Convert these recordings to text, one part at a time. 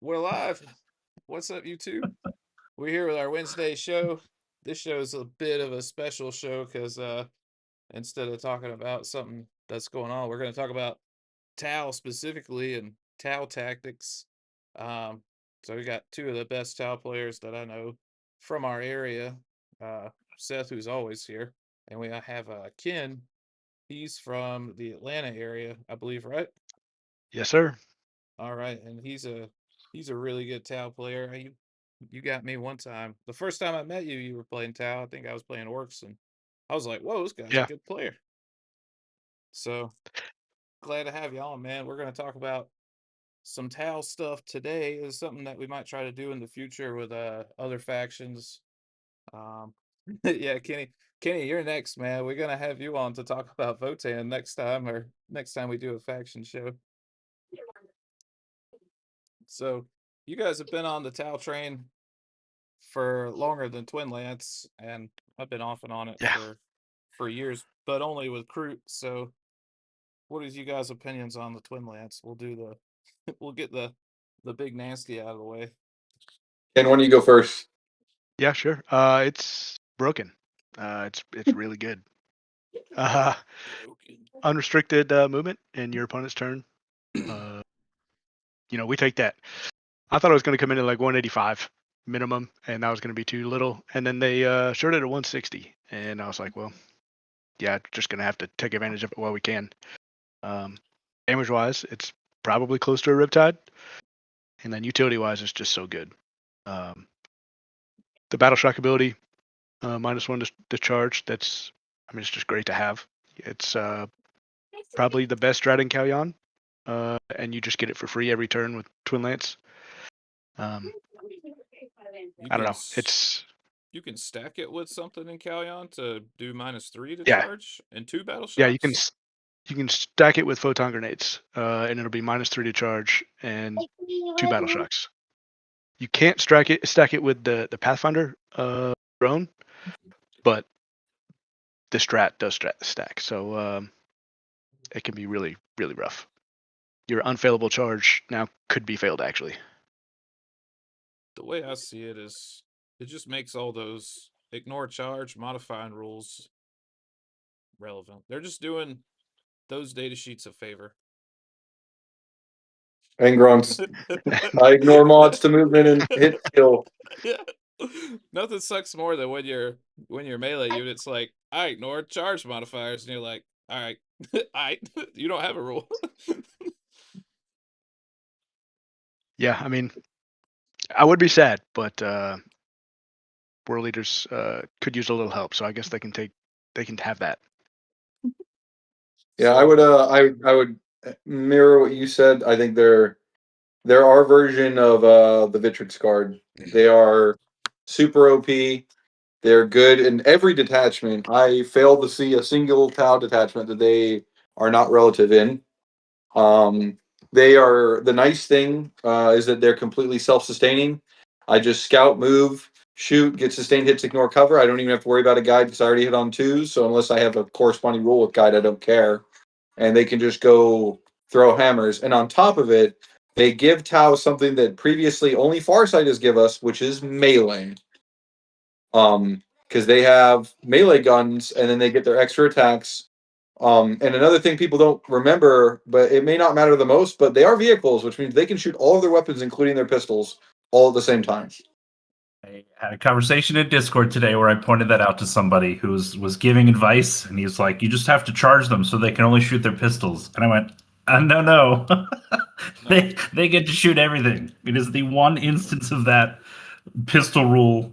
We're live. What's up, YouTube? We're here with our Wednesday show. This show is a bit of a special show because instead of talking about something that's going on, we're going to talk about Tau specifically and Tau tactics. Um, so we got two of the best Tau players that I know from our area. Uh, Seth, who's always here, and we have Ken. He's from the Atlanta area, I believe, right? Yes, sir. All right, and he's a really good Tau player. You got me one time. The first time I met you, you were playing Tau. I think I was playing Orcs, and I was like, "Whoa, this guy's a Yeah. good player." So glad to have you on, man. We're gonna talk about some Tau stuff today. Is something that we might try to do in the future with other factions. Um, yeah, Kenny, you're next, man. We're gonna have you on to talk about Votan next time, or next time we do a faction show. So you guys have been on the Tau train for longer than Twin Lance, and I've been off and on it Yeah. for years, but only with Crute. So, what is you guys' opinions on the Twin Lance? We'll do the we'll get the big nasty out of the way. And when you go first, Yeah, sure. It's broken. It's really good. Uh, Broken. Unrestricted movement in your opponent's turn. Uh, we take that. I thought it was going to come in at like 185 minimum, and that was going to be too little. And then they showed it at 160, and I was like, well, yeah, just going to have to take advantage of it while we can. Damage wise, it's probably close to a Riptide, and then utility wise, it's just so good. The Battle Shock ability, -1 discharge. It's just great to have. It's probably the best strat in Kalyan, and you just get it for free every turn with Twin Lance. You I don't can know. It's you can stack it with something in Kalyan to do -3 to yeah, charge and 2 battle yeah. shocks. You can stack it with photon grenades, and it'll be -3 to charge and 2 battle shocks. You can't stack it with the Pathfinder drone, but the strat does stack, so it can be really really rough. Your unfailable charge now could be failed actually. The way I see it is, it just makes all those ignore charge modifying rules relevant. They're just doing those data sheets a favor. Angrons. I ignore mods to movement and hit kill. Yeah. Nothing sucks more than when you're melee unit, it's like, I ignore charge modifiers, and you're like, all right, I you don't have a rule. Yeah, I mean, I would be sad, but world leaders could use a little help, so I guess they can have that. Yeah, I would I would mirror what you said. I think they're our version of the Vitrix card. They are super OP. They're good in every detachment. I fail to see a single Tau detachment that they are not relative in. They are the nice thing is that they're completely self-sustaining. I just scout, move, shoot, get sustained hits, ignore cover. I don't even have to worry about a guide because I already hit on twos. So unless I have a corresponding rule with guide, I don't care. And they can just go throw hammers. And on top of it, they give Tau something that previously only Farsighters give us, which is melee. Because they have melee guns, and then they get their extra attacks. And another thing people don't remember, but it may not matter the most, but they are vehicles, which means they can shoot all of their weapons, including their pistols, all at the same time. I had a conversation in Discord today where I pointed that out to somebody who was giving advice, and he's like, "You just have to charge them so they can only shoot their pistols." And I went, "No, they get to shoot everything. It is the one instance of that pistol rule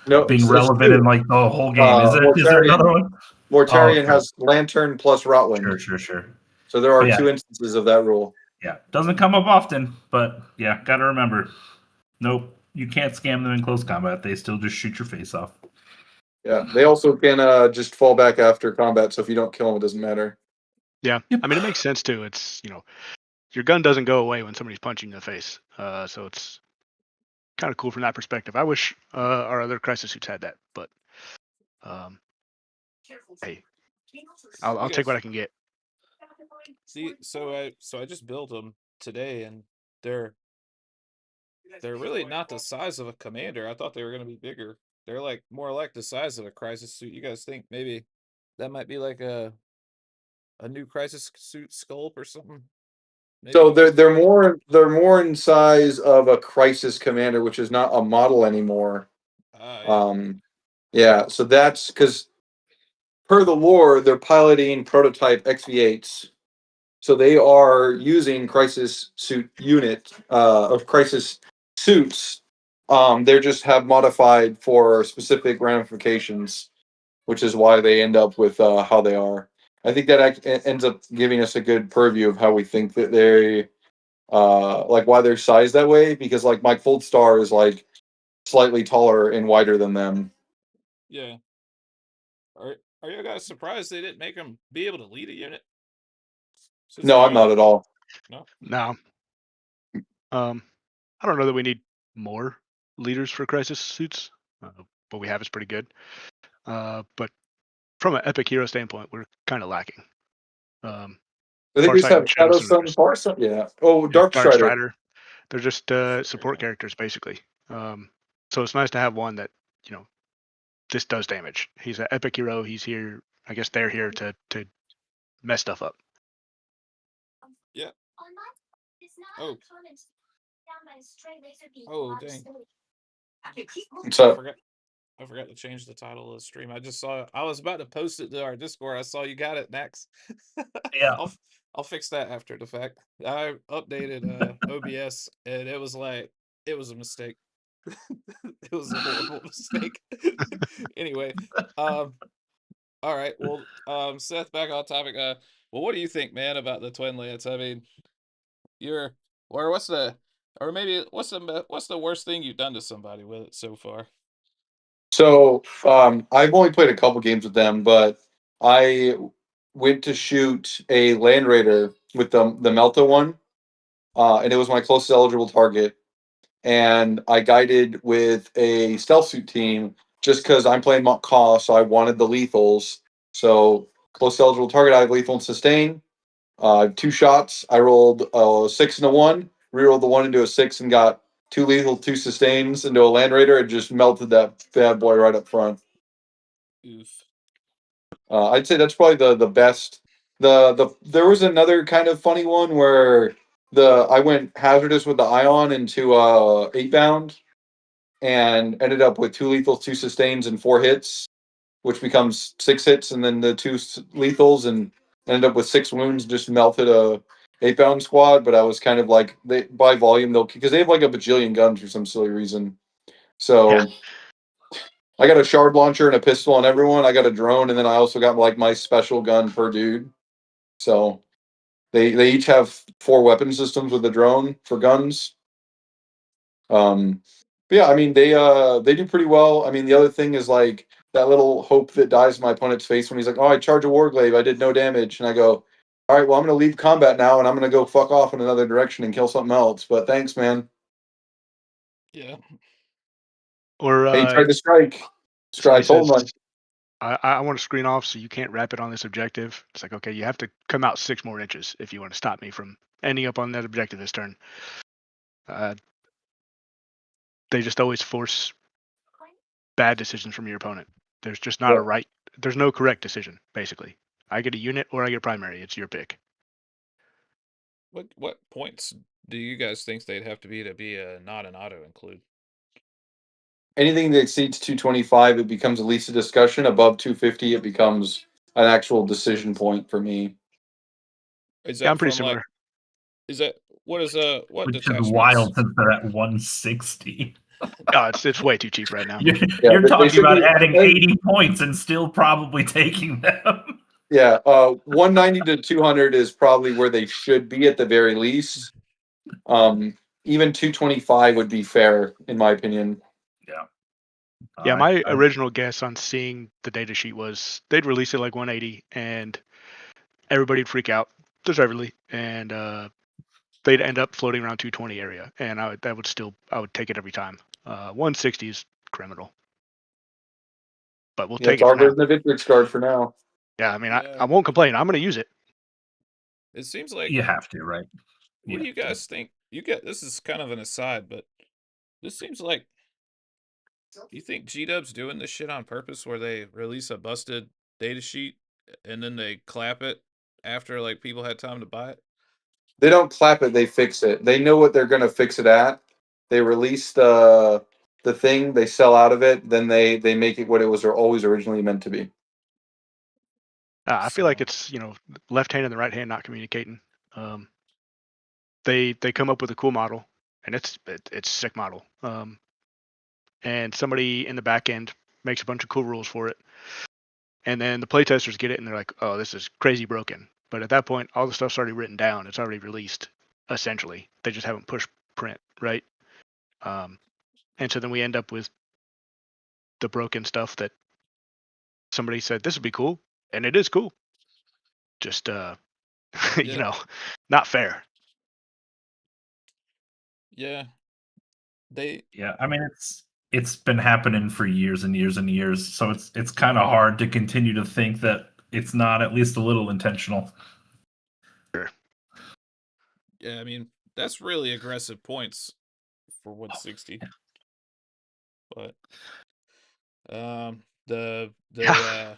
being relevant in like the whole game. Is there another one? Mortarion has Lantern plus Rotwind. Sure. So there are 2 instances of that rule. Yeah, doesn't come up often, but yeah, gotta remember. Nope, you can't scam them in close combat. They still just shoot your face off. Yeah, they also can just fall back after combat, so if you don't kill them, it doesn't matter. Yeah, yep. I mean, it makes sense too. It's, your gun doesn't go away when somebody's punching you in the face. So it's kind of cool from that perspective. I wish our other crisis suits had that, but hey, I'll take what I can get. See, so I just built them today, and they're they're really not the size of a commander. I thought they were going to be bigger. They're like more like the size of a crisis suit. You guys think maybe that might be like a new crisis suit sculpt or something? Maybe So more. they're more in size of a crisis commander, which is not a model anymore. Yeah. Yeah, so that's because per the lore, they're piloting prototype XV8s. So they are using crisis suit unit of crisis suits. They just have modified for specific ramifications, which is why they end up with how they are. I think that ends up giving us a good purview of how we think that they like why they're sized that way. Because like Mike Foldstar is like slightly taller and wider than them. Yeah. Are you guys surprised they didn't make him be able to lead a unit? Since No, they I'm are not at all. no. No. I don't know that we need more leaders for crisis suits. What we have is pretty good. But from an epic hero standpoint, we're kind of lacking. I think we just Farsight have and Shadow Shadowsun are Sun, just Farsight. Yeah. Oh, Dark Dark Strider. Strider. They're just support characters basically. So it's nice to have one that just does damage. He's an epic hero. He's here. I guess they're here to mess stuff up. Yeah. Oh. Oh dang. What's up? I forgot to change the title of the stream. I just saw it. I was about to post it to our Discord. I saw you got it, Max. Yeah. I'll fix that after the fact. I updated OBS and it was a mistake. It was a horrible mistake. Anyway, all right. Well, Seth, back on topic. Well, what do you think, man, about the twin lance? I mean, you're or what's the or maybe what's the worst thing you've done to somebody with it so far? So I've only played a couple games with them, but I went to shoot a Land Raider with the Melta one, and it was my closest eligible target. And I guided with a stealth suit team just because I'm playing Mont Caw, so I wanted the lethals. So close eligible target, I have lethal and sustain. 2 shots. I rolled a 6 and a 1, rerolled the 1 into a 6, and got 2 lethal, 2 sustains into a Land Raider, and just melted that bad boy right up front. Oof. I'd say that's probably the best. There was another kind of funny one where I went hazardous with the Ion into 8 bound and ended up with 2 lethals, 2 sustains, and 4 hits, which becomes 6 hits, and then the 2 lethals, and ended up with 6 wounds. Just melted a 8 bound squad. But I was kind of like they by volume they'll because they have like a bajillion guns for some silly reason. So. Yeah. I got a shard launcher and a pistol on everyone. I got a drone, and then I also got like my special gun per dude. So they each have 4 weapon systems with the drone for guns. But yeah, I mean they do pretty well. I mean the other thing is like that little hope that dies in my opponent's face when he's like, "Oh, I charge a warglaive, I did no damage," and I go, "All right, well I'm gonna leave combat now, and I'm gonna go fuck off in another direction and kill something else." But thanks, man. Yeah. Or They tried to strike. I somebody told says, him. I want to screen off so you can't wrap it on this objective. It's like, okay, you have to come out 6 more inches if you want to stop me from ending up on that objective this turn. They just always force bad decisions from your opponent. There's just not there's no correct decision, basically. I get a unit or I get primary. It's your pick. What points do you guys think they'd have to be a not an auto include? Anything that exceeds 225, it becomes at least a discussion. Above 250, it becomes an actual decision point for me. Is Yeah, that I'm pretty from like similar. is that what Which is detachments? wild since they're at 160. Oh, it's way too cheap right now. You're, Yeah, you're they talking should about be. adding 80 points and still probably taking them. Yeah, 190 to 200 is probably where they should be at the very least. Even 225 would be fair, in my opinion. Yeah. Yeah, my original guess on seeing the data sheet was they'd release it like 180 and everybody'd freak out, deservedly, and they'd end up floating around 220 area, and I would take it every time. 160 is criminal, but we'll Yeah, take it's it our for now. version of Victrix Guard for now. Yeah, I mean, Yeah. I won't complain. I'm going to use it. It seems like You have to, right? what do you guys think? This is kind of an aside, but This seems like. You think G-Dub's doing this shit on purpose, where they release a busted data sheet and then they clap it after like people had time to buy it? They don't clap it; they fix it. They know what they're going to fix it at. They release the thing, they sell out of it, then they make it what it was always originally meant to be. I feel like So it's left hand and the right hand not communicating. Um, they come up with a cool model, and it's a sick model. And somebody in the back end makes a bunch of cool rules for it, and then the playtesters get it and they're like, "Oh, this is crazy broken." But at that point, all the stuff's already written down. It's already released. Essentially, they just haven't pushed print, right? Um, and so then we end up with the broken stuff that somebody said this would be cool, and it is cool. Just yeah, not fair. yeah, they Yeah, I mean it's been happening for years and years and years, so it's kind of hard to continue to think that it's not at least a little intentional. Sure. yeah. I mean, that's really aggressive points for 160, but the Yeah.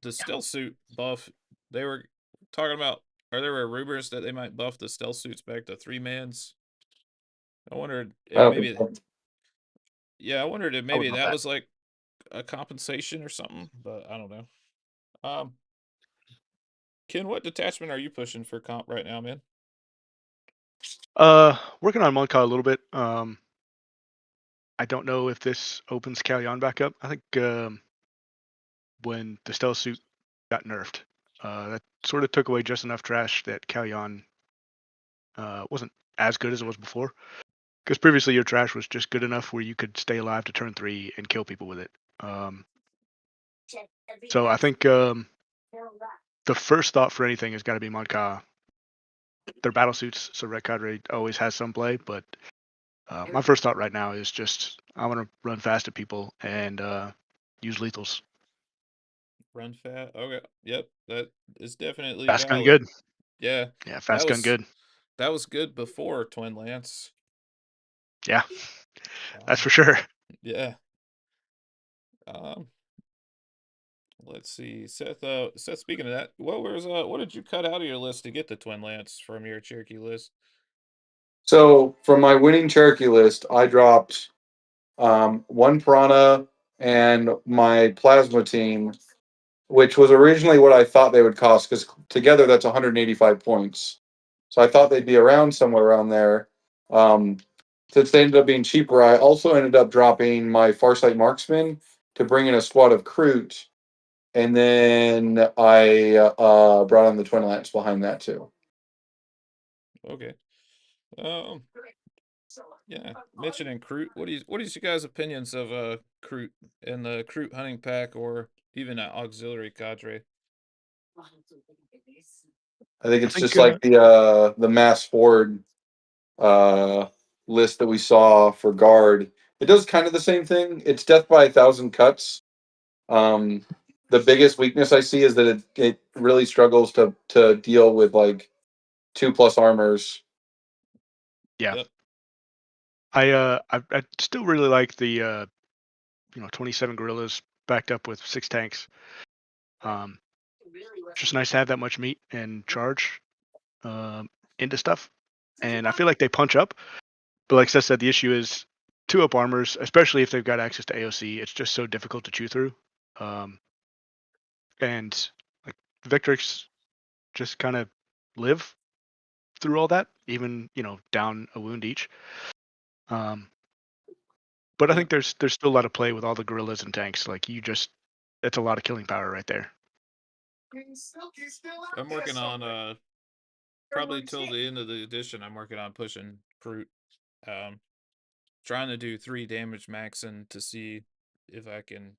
the stealth suit buff they were talking about. Or there were rumors that they might buff the stealth suits back to 3-mans. I wondered I if don't think maybe, so. yeah, I wondered if I would maybe love that that. was like a compensation or something, but I don't know. Um, Ken, what detachment are you pushing for comp right now, man? Working on Monka a little bit. I don't know if this opens Kalyan back up. I think when the stealth suit got nerfed, that sort of took away just enough trash that Kalyan wasn't as good as it was before. Because previously your trash was just good enough where you could stay alive to turn 3 and kill people with it. So I think the first thought for anything has got to be Monka. Their battle suits, so Red Cadre always has some play, but my first thought right now is just I want to run fast at people and use lethals. Run fat. Okay. Yep. That is definitely Fast gun valid. good. Yeah. Yeah, That fast gun was good. that was good before Twin Lance. Yeah, that's Um, for sure. yeah. Um, let's see. Seth, speaking of that, what did you cut out of your list to get the Twin Lance from your Cherokee list? So from my winning Cherokee list, I dropped one Piranha and my Plasma team, which was originally what I thought they would cost, because together that's 185 points. So I thought they'd be around somewhere around there. Um, since they ended up being cheaper, I also ended up dropping my Farsight Marksman to bring in a squad of Kroot, and then I brought on the Twin Lance behind that too. Okay. Um, yeah. Mentioning Kroot, what is you guys' opinions of Kroot and the Kroot hunting pack or even an auxiliary cadre? I think I it's think just like the mass horde uh, list that we saw for guard. It does kind of the same thing. It's death by 1,000 cuts. Um, the biggest weakness I see is that it really struggles to deal with like 2+ armors. yeah. Yep. I still really like the 27 gorillas backed up with 6 tanks. Just nice to have that much meat and charge into stuff. And I feel like they punch up. But like Seth said, the issue is 2-up armors, especially if they've got access to AOC. It's just so difficult to chew through. And like Victrix just kind of live through all that, even down a wound each. But I Yep. think there's still a lot of play with all the gorillas and tanks. Like that's a lot of killing power right there. I'm working on probably till the end of the edition. I'm working on pushing Kroot. Um, trying to do 3 damage maxing to see if I can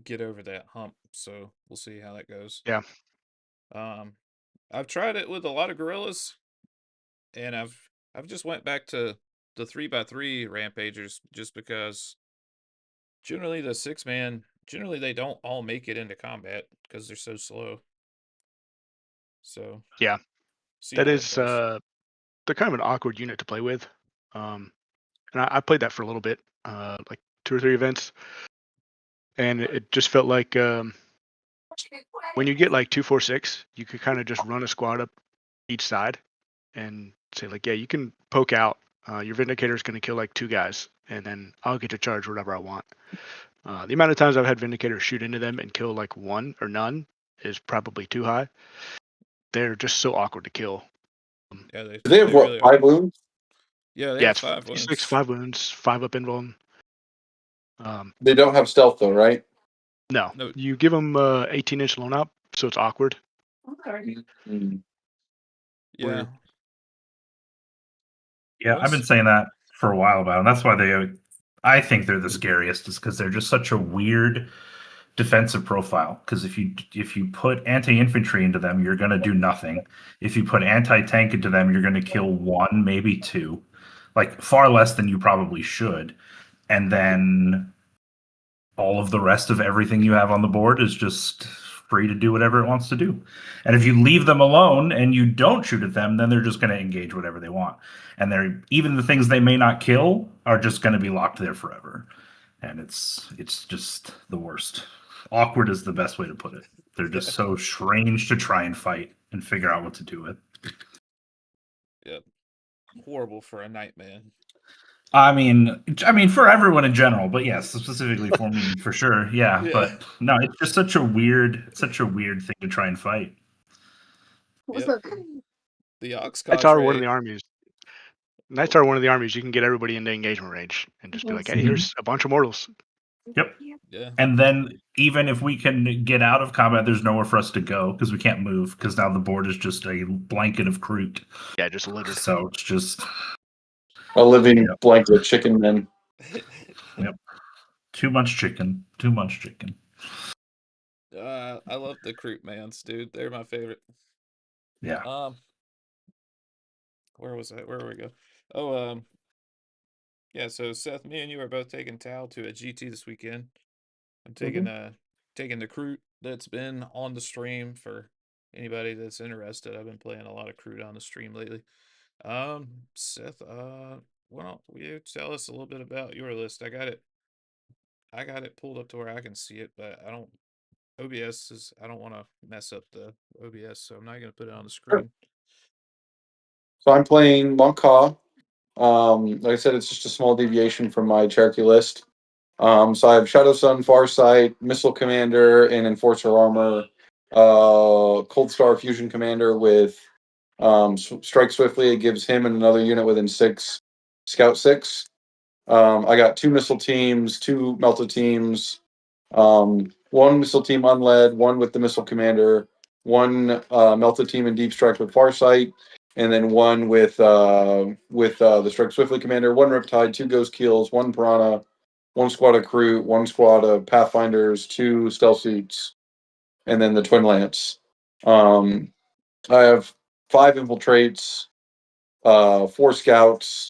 get over that hump. So we'll see how that goes. Yeah. Um, I've tried it with a lot of gorillas, and I've just went back to the 3x3 rampagers just because generally the 6-man generally they don't all make it into combat because they're so slow. So Yeah. see That how that is goes. they're kind of an awkward unit to play with. and I played that for a little bit, like 2 or 3 events, and it just felt like when you get like 246, you could kind of just run a squad up each side and say like, yeah, you can poke out. Your Vindicator is going to kill like 2 guys, and then I'll get to charge whatever I want. The amount of times I've had Vindicators shoot into them and kill like 1 or none is probably too high. They're just so awkward to kill. Yeah, Do they have really what, 5 wounds? Yeah, they Yeah, have it's 5 56, wounds. 5 wounds, 5 up invuln. They don't have stealth though, right? No, No. you give them 18-inch lone up, so it's awkward. Mm. Yeah. Weird. Yeah, I've been saying that for a while about, and that's why I think they're the scariest, is because they're just such a weird defensive profile. Because if you put anti-infantry into them, you're going to do nothing. If you put anti-tank into them, you're going to kill 1, maybe 2, like far less than you probably should. And then all of the rest of everything you have on the board is just free to do whatever it wants to do. And if you leave them alone and you don't shoot at them, then they're just going to engage whatever they want. And they're even the things they may not kill are just going to be locked there forever. And it's just the worst. Awkward is the best way to put it. They're just so strange to try and fight and figure out what to do with. Yep. Horrible for a Nightman. I mean, for everyone in general, but yes, specifically for me, for sure. Yeah, but no, it's just such a weird thing to try and fight. Yep. The Ox Knights are one of cadre. the armies. Knights are one of the armies you can get everybody into engagement range and just be like, hey, here's a bunch of mortals. Yep. Yeah. And then even if we can get out of combat, there's nowhere for us to go because we can't move because now the board is just a blanket of Kroot. Yeah, just littered. So it's just A living blanket of chicken men. Yep. Too much chicken. Too much chicken. I love the Kroot mans, dude. They're my favorite. Yeah. Where was I? Where we go? Oh, yeah. So Seth, me and you are both taking Tal to a GT this weekend. I'm taking taking the Kroot that's been on the stream for anybody that's interested. I've been playing a lot of Kroot on the stream lately. Seth, why don't you tell us a little bit about your list? I got it pulled up to where I can see it, but I don't. OBS is. I don't want to mess up the OBS, so I'm not going to put it on the screen. So I'm playing Monk Ka. Like I said, it's just a small deviation from my Cherokee list. So I have Shadow Sun, Farsight, Missile Commander, and Enforcer Armor. Cold Star Fusion Commander with Strike Swiftly. It gives him and another unit within 6, Scout 6. I got 2 missile teams, 2 melta teams, 1 missile team unled, 1 with the Missile Commander, 1 melta team in Deep Strike with Farsight, and then 1 with the Strike Swiftly Commander, 1 Riptide, 2 Ghost Keels, 1 Piranha, 1 squad of Kroot, 1 squad of Pathfinders, 2 Stealth Suits, and then the Twin Lance. I have 5 Infiltrates, 4 Scouts.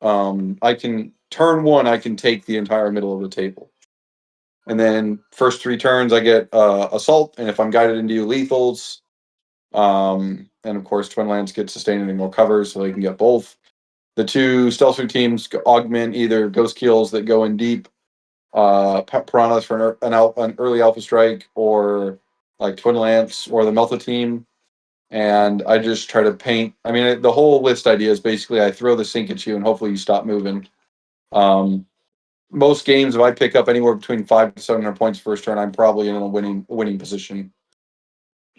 I can turn 1. I can take the entire middle of the table, and then first 3 turns I get Assault, and if I'm guided into you, lethals. And of course, Twin Lance gets sustained and more covers, so they can get both. The 2 Stealth Suit teams augment either Ghost Keels that go in deep, Piranhas for an early Alpha Strike, or like Twin Lance or the Melta team. And I just try to paint. I mean, the whole list idea is basically I throw the sink at you and hopefully you stop moving. Most games, if I pick up anywhere between 500 to 700 points first turn, I'm probably in a winning position.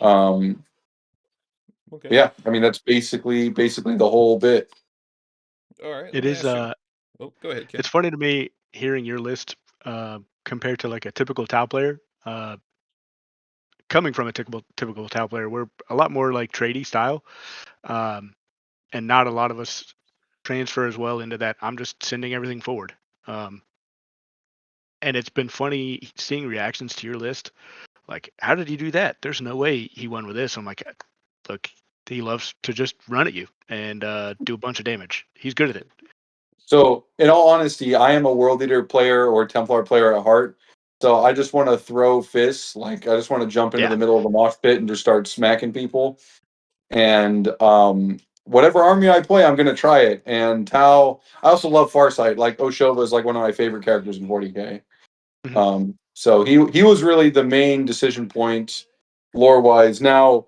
Okay. Yeah, I mean that's basically the whole bit. All right. It is. Oh, go ahead, Ken. It's funny to me hearing your list compared to like a typical Tau player. Coming from a typical Tau player, we're a lot more like tradey style, and not a lot of us transfer as well into that. I'm just sending everything forward, and it's been funny seeing reactions to your list. Like, how did he do that? There's no way he won with this. I'm like, look, he loves to just run at you and do a bunch of damage. He's good at it. So, in all honesty, I am a World Eater player or Templar player at heart. So I just want to throw fists. Like I just want to jump into the middle of a mosh pit and just start smacking people. And whatever army I play, I'm gonna try it. And Tau, I also love Farsight. Like Oshova is like one of my favorite characters in 40k. So he was really the main decision point lore wise. Now,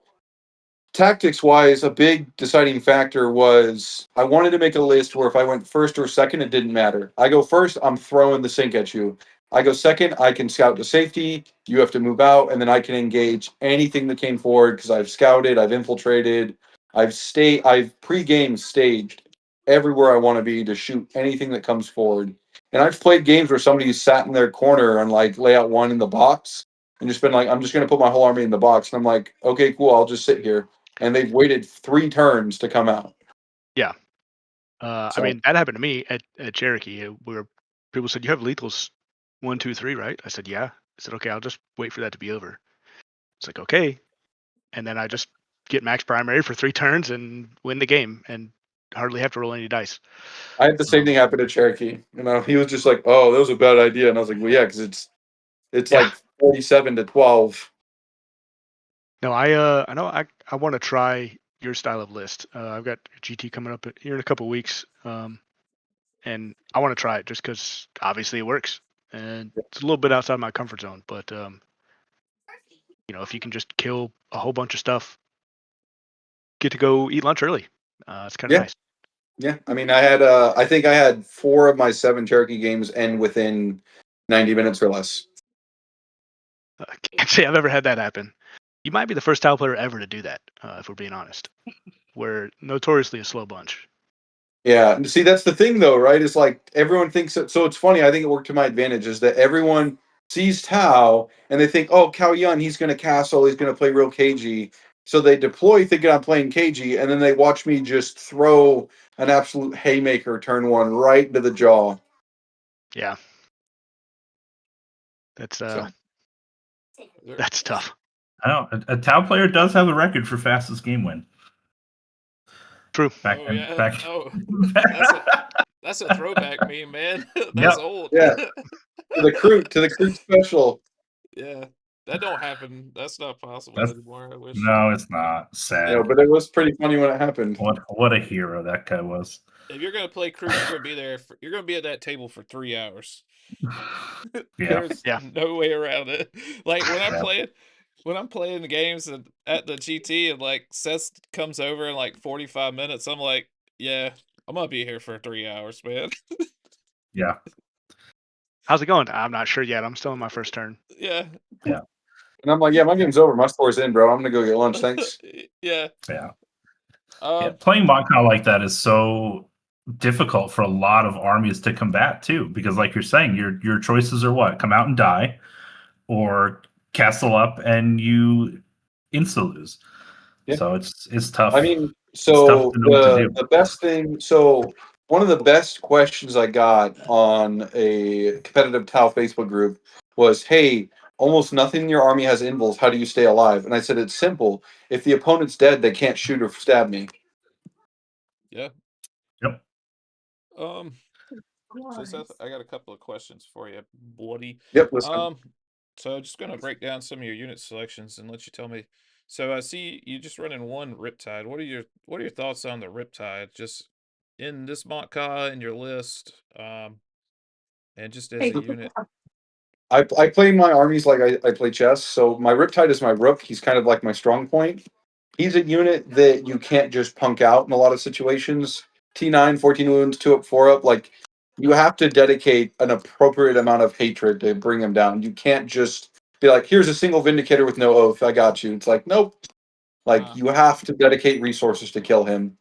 tactics wise, a big deciding factor was I wanted to make a list where if I went first or second, it didn't matter. I go first, I'm throwing the sink at you. I go second, I can scout to safety. You have to move out, and then I can engage anything that came forward because I've scouted, I've infiltrated, I've pre-game staged everywhere I want to be to shoot anything that comes forward. And I've played games where somebody's sat in their corner and like layout one in the box and just been like, I'm just gonna put my whole army in the box. And I'm like, okay, cool, I'll just sit here. And they've waited 3 turns to come out. Yeah. So- I mean, that happened to me at Cherokee, where people said, "You have lethals 1, 2, 3, right?" I said, "Yeah." I said, "Okay, I'll just wait for that to be over." It's like, okay, and then I just get max primary for 3 turns and win the game, and hardly have to roll any dice. I had the same thing happen to Cherokee. You know, he was just like, "Oh, that was a bad idea," and I was like, "Well, yeah, because it's Yeah. like 47-12." No, I know I want to try your style of list. I've got GT coming up here in a couple weeks, and I want to try it just because obviously it works, and it's a little bit outside my comfort zone. But if you can just kill a whole bunch of stuff, get to go eat lunch early. It's kind of Yeah. nice. Yeah, I mean, I think I had 4 of my 7 Cherokee games end within 90 minutes or less. I can't say I've ever had that happen. You might be the first tile player ever to do that, if we're being honest. We're notoriously a slow bunch. Yeah, and see, that's the thing, though, right? It's like everyone thinks that. So it's funny. I think it worked to my advantage is that everyone sees Tau and they think, "Oh, Cao Yun, he's going to castle. He's going to play real cagey." So they deploy thinking I'm playing cagey, and then they watch me just throw an absolute haymaker turn 1 right into the jaw. Yeah, that's So that's tough. I know a Tau player does have a record for fastest game win. True. Back Oh in, yeah. back. Oh, that's a throwback meme, man. That's Yep. old. yeah, to the crew special. Yeah. That don't happen. That's not possible That's- anymore. I wish. No, it's not. Sad. You know, but it was pretty funny when it happened. What a hero that guy was. If you're gonna play crew, you're gonna be there. You're gonna be at that table for 3 hours. Yeah. There's Yeah. no way around it. Like Yeah. when I'm playing the games and at the GT and like Seth comes over in like 45 minutes, I'm like, yeah, I'm gonna be here for 3 hours, man. Yeah. How's it going? I'm not sure yet. I'm still in my first turn. Yeah. And I'm like, yeah, my game's over. My score's in, bro. I'm gonna go get lunch. Thanks. Yeah. Yeah. Um, Playing Monka like that is so difficult for a lot of armies to combat too, because like you're saying, your choices are what? Come out and die, or castle up and you insta lose. Yeah. So it's tough. I mean, It's so tough to know what to do. the best thing. So one of the best questions I got on a competitive Tau Facebook group was, "Hey, almost nothing in your army has invuls. How do you stay alive?" And I said, "It's simple. If the opponent's dead, they can't shoot or stab me." yeah. Yep. So Seth, I got a couple of questions for you, buddy. Yep. Listen. So just gonna break down some of your unit selections and let you tell me. So I see you just running one Riptide. What are your thoughts on the Riptide? Just in this Monka in your list, and just as a unit. I play my armies like I play chess. So my Riptide is my rook. He's kind of like my strong point. He's a unit that you can't just punk out in a lot of situations. T9, 14 wounds, 2 up, 4 up. Like, you have to dedicate an appropriate amount of hatred to bring him down. You can't just be like, here's a single Vindicator with no oath. I got you. It's like, nope. Like, you have to dedicate resources to kill him.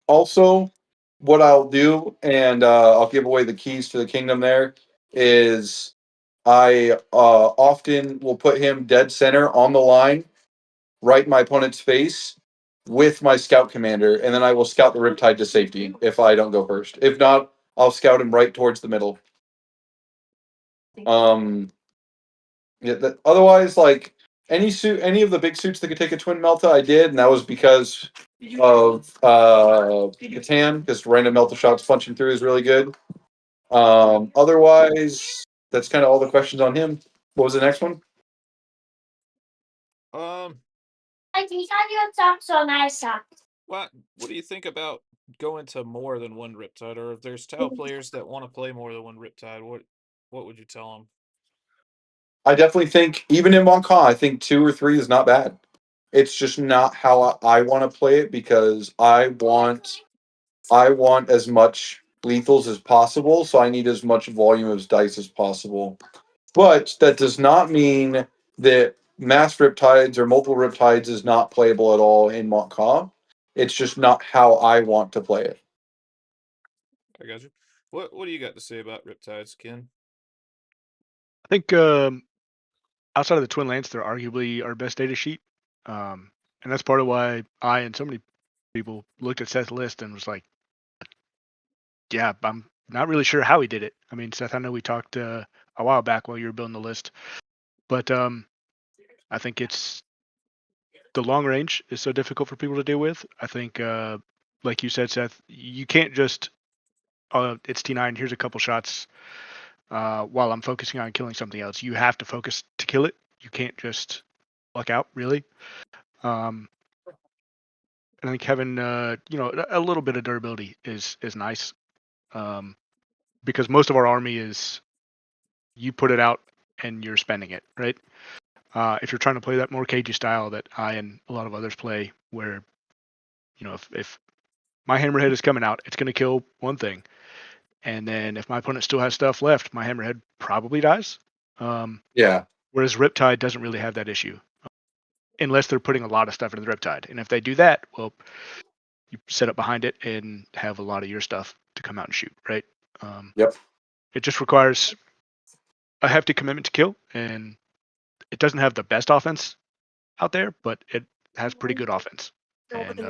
Also, what I'll do, and I'll give away the keys to the kingdom there, is I often will put him dead center on the line, right in my opponent's face, with my scout commander, and then I will scout the Riptide to safety if I don't go first. If not, I'll scout him right towards the middle. Yeah, otherwise, like any of the big suits that could take a twin melta, I did, and that was because of Catan, because random melta shots punching through is really good. Otherwise, that's kind of all the questions on him. What was the next one? Um, What do you think about going to more than one Riptide, or if there's Tau players that want to play more than one Riptide, what would you tell them? I definitely think, even in Montcalm, I think 2 or 3 is not bad. It's just not how I want to play it, because I want as much lethals as possible, so I need as much volume of dice as possible. But that does not mean that mass Riptides or multiple Riptides is not playable at all in Montcalm. It's just not how I want to play it. I got you. What do you got to say about Riptides, Ken? I think outside of the Twin Lance, they're arguably our best data sheet, and that's part of why I and so many people looked at Seth's list and was like, "Yeah, I'm not really sure how he did it." I mean, Seth, I know we talked a while back while you were building the list, but I think it's the long range is so difficult for people to deal with. I think, like you said, Seth, you can't just, it's T9. Here's a couple shots while I'm focusing on killing something else. You have to focus to kill it. You can't just luck out, really. And I think having a little bit of durability is nice, because most of our army is you put it out and you're spending it, right? If you're trying to play that more cagey style that I and a lot of others play, where if my hammerhead is coming out, it's going to kill one thing, and then if my opponent still has stuff left, my hammerhead probably dies. Yeah. Whereas Riptide doesn't really have that issue, unless they're putting a lot of stuff into the Riptide. And if they do that, well, you set up behind it and have a lot of your stuff to come out and shoot, right? Yep. It just requires a hefty commitment to kill, and it doesn't have the best offense out there, but it has pretty good offense. And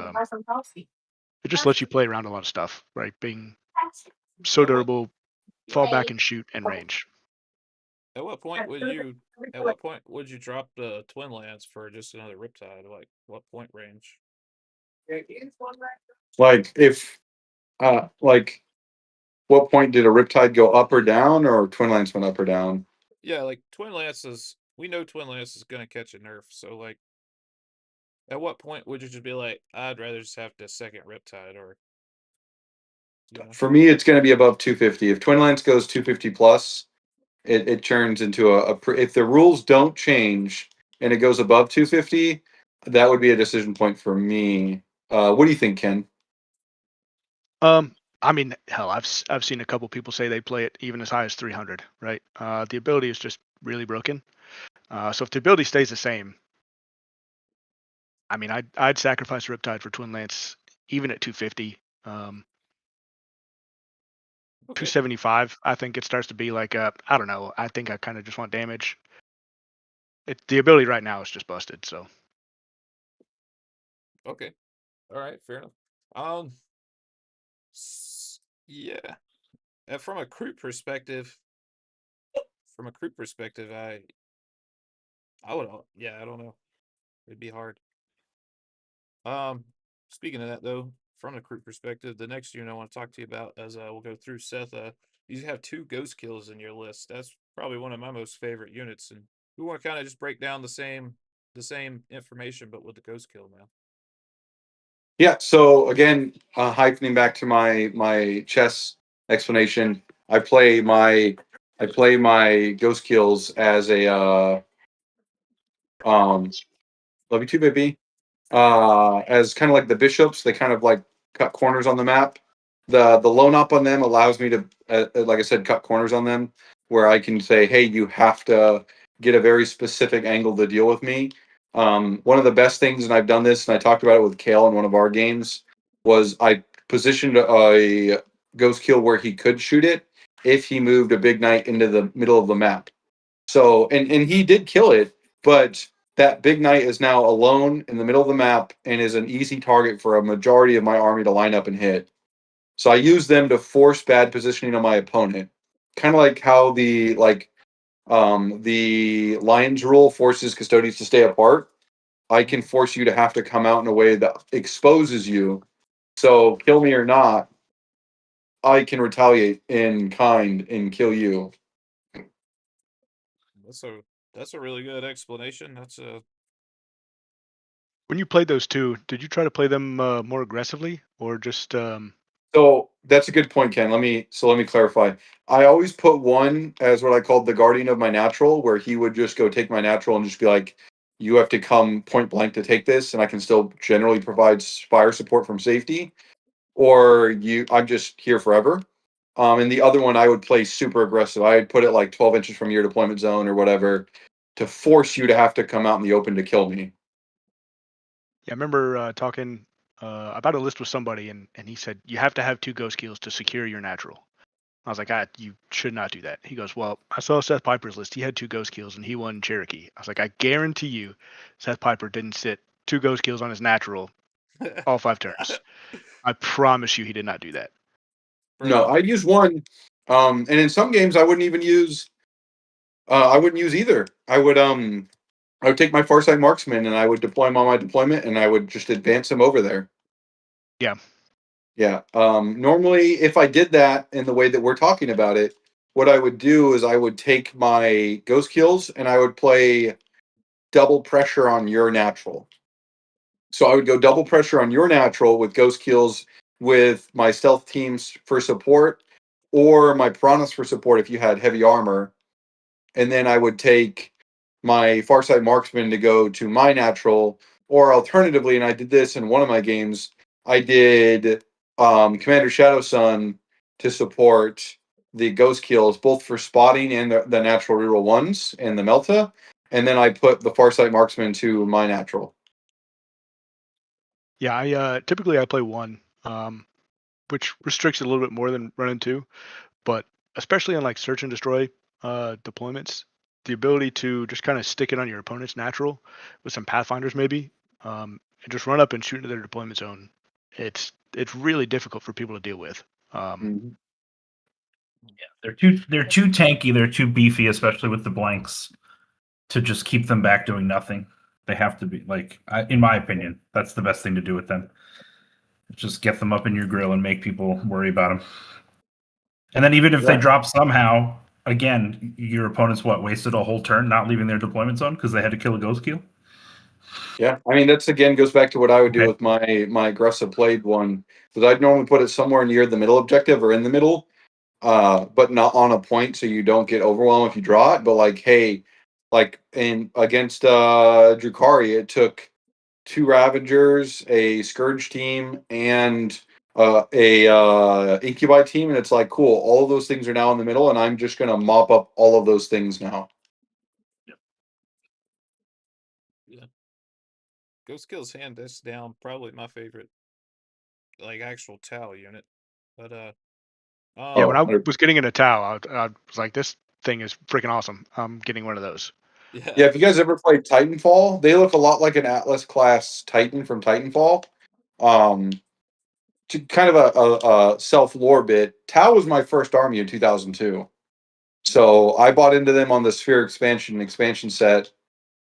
it just lets you play around a lot of stuff, right? Being so At what durable, fall back and shoot and range. at what point would you drop the Twin Lance for just another Riptide? Like what point range? Like, if, like, what point did a Riptide go up or down, or Twin Lance went up or down? Yeah, like Twin Lance we know Twin Lance is gonna catch a nerf, so like at what point would you just be like, I'd rather just have the second Riptide, or For me, it's going to be above 250. If Twin Lance goes 250 plus, it turns into if the rules don't change and it goes above 250, that would be a decision point for me. What do you think, Ken? I mean, hell, I've seen a couple people say they play it even as high as 300, right? The ability is just really broken. So if the ability stays the same, I mean, I'd sacrifice Riptide for Twin Lance even at 250. Okay. 275, I think it starts to be like I don't know. I think I kind of just want damage. The ability right now is just busted. So Okay. All right, fair enough. Yeah. And from a creep perspective, I would, yeah, I don't know. It'd be hard. Um, Speaking of that though, from a creep perspective, the next unit I want to talk to you about, as we'll go through Seth. You have 2 ghost kills in your list. That's probably one of my most favorite units, and we want to kind of just break down the same information, but with the ghost kill now. Yeah. So again, hyphening back to my chess explanation, I play my ghost kills as a love you too, baby. As kind of like the bishops. They kind of like cut corners on the map. The lone up on them allows me to, like I said, cut corners on them, where I can say, hey, you have to get a very specific angle to deal with me. One of the best things, and I've done this, and I talked about it with Kale in one of our games, was I positioned a ghost kill where he could shoot it if he moved a big knight into the middle of the map. So, and he did kill it, but that big knight is now alone in the middle of the map and is an easy target for a majority of my army to line up and hit. So I use them to force bad positioning on my opponent. Kind of like how the Lions rule forces custodians to stay apart. I can force you to have to come out in a way that exposes you. So kill me or not, I can retaliate in kind and kill you. That's a really good explanation. When you played those two, did you try to play them more aggressively or just? So that's a good point, Ken. Let me clarify. I always put one as what I called the guardian of my natural, where he would just go take my natural and just be like, "You have to come point blank to take this," and I can still generally provide fire support from safety. Or I'm just here forever. And the other one, I would play super aggressive. I'd put it like 12 inches from your deployment zone or whatever to force you to have to come out in the open to kill me. Yeah, I remember talking about a list with somebody, and he said you have to have 2 ghost kills to secure your natural. I was like, you should not do that. He goes, well, I saw Seth Piper's list. He had 2 ghost kills and he won Cherokee. I was like, I guarantee you, Seth Piper didn't sit 2 ghost kills on his natural all 5 turns. I promise you, he did not do that. No, Bro. I'd use one. And in some games, I wouldn't even use. I wouldn't use either. I would take my Farsight marksman and I would deploy him on my deployment and I would just advance him over there. Yeah. Yeah. Normally, if I did that in the way that we're talking about it, what I would do is I would take my ghost kills and I would play double pressure on your natural. So I would go double pressure on your natural with ghost kills with my stealth teams for support or my piranhas for support if you had heavy armor. And then I would take my Farsight marksman to go to my natural, or alternatively, and I did this in one of my games, I did Commander Shadow Sun to support the ghost kills, both for spotting and the natural reroll ones and the Melta. And then I put the Farsight marksman to my natural. Yeah, I typically I play 1, which restricts it a little bit more than running 2, but especially on like search and destroy deployments, the ability to just kind of stick it on your opponent's natural with some pathfinders maybe, and just run up and shoot into their deployment zone. It's really difficult for people to deal with. Mhm. They're too tanky. They're too beefy, especially with the blanks, to just keep them back doing nothing. They have to be in my opinion, that's the best thing to do with them. Just get them up in your grill and make people worry about them. And then even if they Yeah. drop somehow, again, your opponent's wasted a whole turn not leaving their deployment zone because they had to kill a ghost kill. Yeah, I mean that's again goes back to what I would do Okay. with my aggressive played one, because I'd normally put it somewhere near the middle objective or in the middle, but not on a point so you don't get overwhelmed if you draw it. But like, hey, like in against Drukari, it took 2 Ravagers, a Scourge team, and a Incubi team, and it's like cool. All of those things are now in the middle, and I'm just gonna mop up all of those things now. Yeah. Ghost Kills hand this down, probably my favorite like actual Tau unit. But Yeah, when Oh, I 100%. was getting into Tau, I was like, this thing is freaking awesome. I'm getting one of those. Yeah, if you guys ever played Titanfall, they look a lot like an Atlas class Titan from Titanfall. Um, to kind of a self lore bit, Tau was my first army in 2002. So I bought into them on the Sphere expansion set,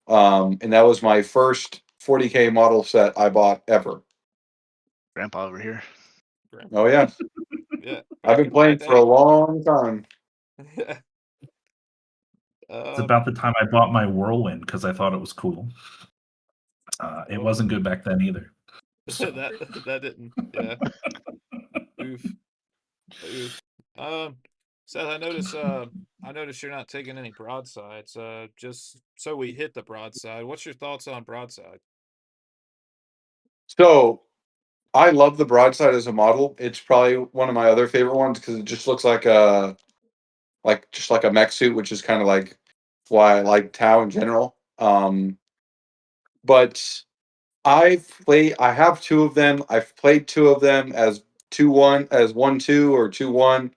and that was my first 40K model set I bought ever. Grandpa over here. Oh yeah, yeah. I've Back been in my playing for a day. long time. It's about the time I bought my Whirlwind because I thought it was cool. It Oh. wasn't good back then either. So. that didn't. Yeah. Oof. Oof. Seth, I notice you're not taking any broadsides. Just so we hit the broadside. What's your thoughts on broadside? So I love the broadside as a model. It's probably one of my other favorite ones because it just looks like a mech suit, which is kind of like why I like Tau in general. But I have 2 of them. I've played 2 of them as 2-1, as 1-2 or 2-1,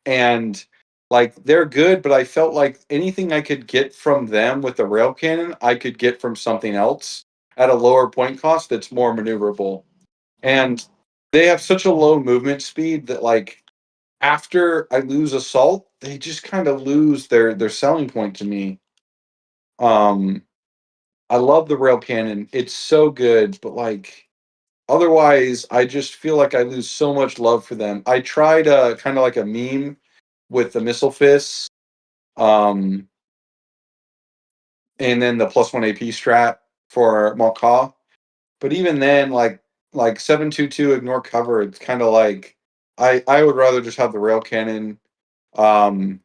and like they're good, but I felt like anything I could get from them with the rail cannon, I could get from something else at a lower point cost that's more maneuverable. And they have such a low movement speed that like after I lose assault, they just kind of lose their selling point to me. Um I love the rail cannon. It's so good, but like otherwise I just feel like I lose so much love for them. I tried kind of like a meme with the missile fists, um, and then the +1 AP strat for Malka. But even then, like 722 ignore cover, it's kind of like I would rather just have the rail cannon. Oh,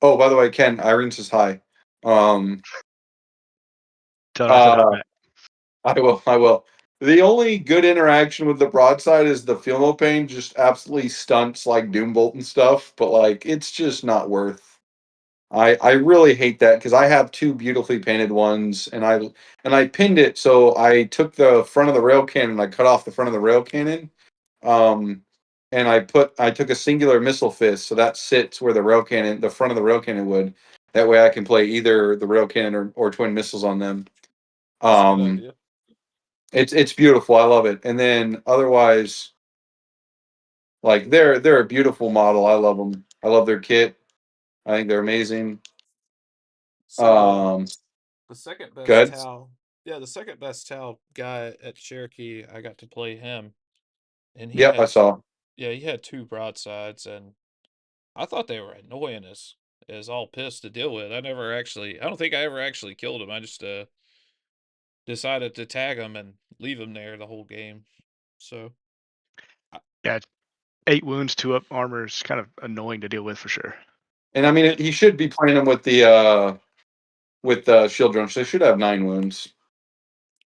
by the way, Ken, Irene says hi. Tell her I said hi Uh, back. I will. I will. The only good interaction with the broadside is the Filmopane just absolutely stunts like Doombolt and stuff, but like it's just not worth. I really hate that because I have two beautifully painted ones, and I pinned it. So I took the front of the rail cannon, I cut off the front of the rail cannon, um, and I took a singular missile fist, so that sits where the front of the rail cannon would. That way I can play either the rail cannon or twin missiles on them. That's a good Um, idea. it's beautiful. I love it. And then otherwise, like they're a beautiful model. I love them. I love their kit. I think they're amazing. So the second best Good. Tau, yeah, the second best Tau guy at Cherokee, I got to play him, and Yep, I saw. he had two broadsides, and I thought they were annoying as all piss to deal with. I don't think I ever actually killed him. I just decided to tag him and leave him there the whole game. So Yeah, 8 wounds, 2 up armor is kind of annoying to deal with for sure. And I mean, it, he should be playing them with shield drones. They should have 9 wounds.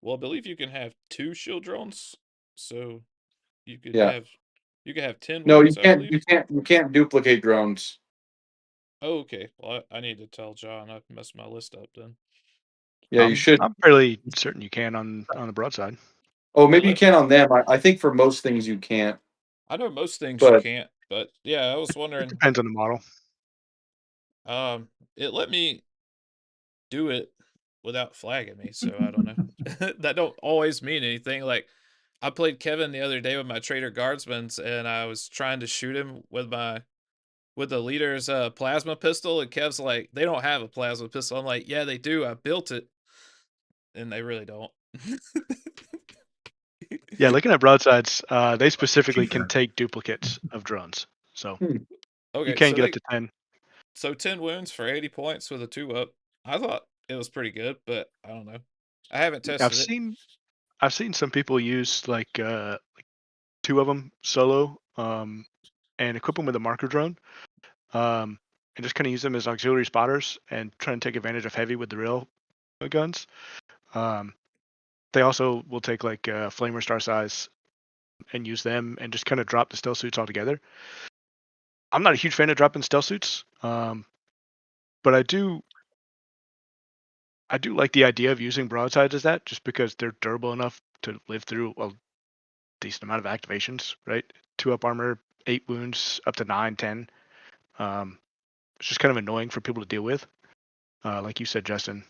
well, I believe you can have two shield drones, so you could Yeah. have 10 No, wounds, I believe. You can't duplicate drones. Oh, okay. Well, I need to tell John I've messed my list up then. Yeah, you should. I'm fairly certain you can on the broadside. Oh, maybe you can on them. I think for most things you can't. I know most things you But can't, but yeah, I was It wondering. depends on the model. It let me do it without flagging me, so I don't know. That don't always mean anything. Like I played Kevin the other day with my Trader Guardsman's, and I was trying to shoot him with the leader's plasma pistol, and Kev's like, they don't have a plasma pistol. I'm like, yeah, they do. I built it, and they really don't. Yeah, looking at broadsides, they specifically Cheaper. can take duplicates of drones, so you Okay, can get up to 10. so 10 wounds for 80 points with a 2-up. I thought it was pretty good, but I don't know. I haven't I've tested it. seen some people use like 2 of them solo, and equip them with a marker drone, and just kind of use them as auxiliary spotters and try and take advantage of heavy with the rail guns. They also will take like flamer star size and use them and just kind of drop the stealth suits altogether. I'm not a huge fan of dropping stealth suits, but I do like the idea of using broadsides as that, just because they're durable enough to live through a decent amount of activations, right? 2 up armor, 8 wounds, up to 9, 10. It's just kind of annoying for people to deal with. Like you said, Justin.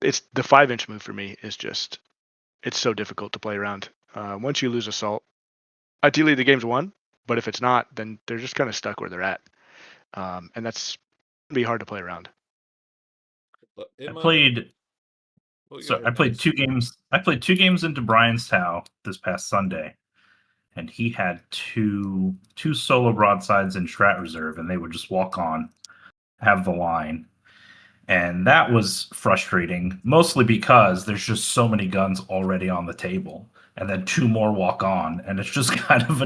It's the 5-inch move for me is just, it's so difficult to play around. Once you lose assault, ideally the game's won, but if it's not, then they're just kind of stuck where they're at. And that's gonna be hard to play around. I played. Well, go So ahead, I played Chris. 2 games. I played 2 games into Brian's Tau this past Sunday, and he had two solo broadsides in Strat Reserve, and they would just walk on, have the line, and that was frustrating. Mostly because there's just so many guns already on the table, and then 2 more walk on, and it's just kind of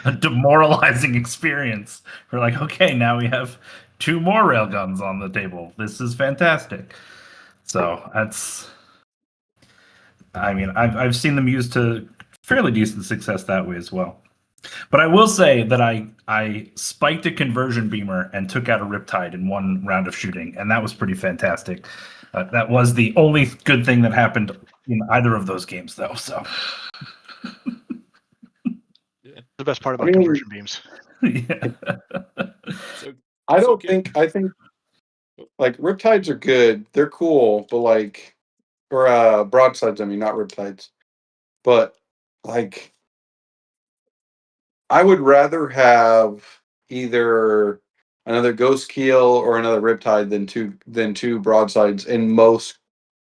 a demoralizing experience. We're like, okay, now we have 2 more railguns on the table. This is fantastic. So that's. I mean, I've seen them used to fairly decent success that way as well. But I will say that I spiked a conversion beamer and took out a Riptide in one round of shooting, and that was pretty fantastic. That was the only good thing that happened in either of those games, though. So, Yeah. The best part I about mean, conversion beams. yeah. So I so don't Ken, think I think like riptides are good. They're cool, but like or broadsides, I mean, not riptides. But like I would rather have either another ghost keel or another riptide than two broadsides in most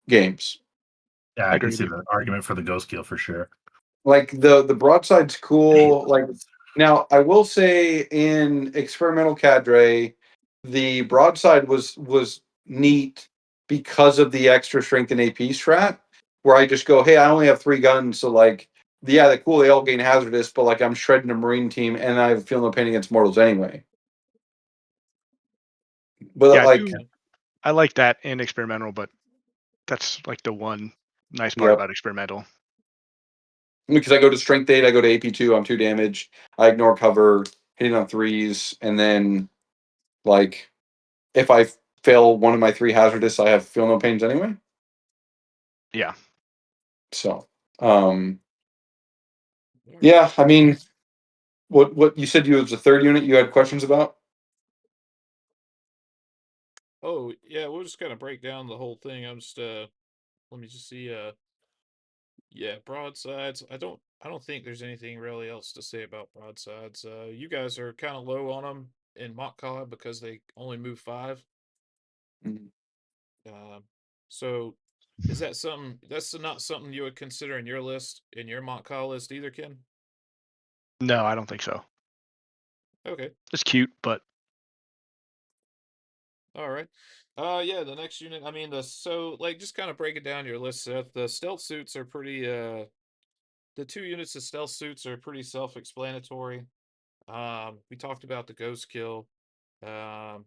games. Yeah, I I can agree with see you. the argument for the Ghost Keel for sure. Like the broadside's cool. Like now, I will say in experimental cadre, the broadside was neat because of the extra strength and AP strat. where I just go, hey, I only have 3 guns, so like, yeah, they're cool, they all gain hazardous, but like I'm shredding a Marine team and I feel no pain against mortals anyway. But Yeah, like, I like that in experimental, but that's like the one nice part yep. about experimental. Because I go to strength 8, I go to AP2, I'm 2 damage, I ignore cover, hitting on 3s, and then like if I fail one of my 3 hazardous, I have feel no pains anyway. Yeah. So, yeah, I mean, what you said you was the 3rd unit you had questions about? Oh, yeah, we'll just kind of break down the whole thing. I'm just let me just see yeah, broadsides. I don't think there's anything really else to say about broadsides. You guys are kind of low on them in mock call because they only move 5. Mhm. So is that something that's not something you would consider in your list, in your mock call list either, Ken? No, I don't think so. Okay. It's cute, but All right. Yeah, the next unit, I mean, so like just kind of break it down your list, Seth. The stealth suits are pretty the 2 units of stealth suits are pretty self-explanatory. We talked about the ghost kill. Um,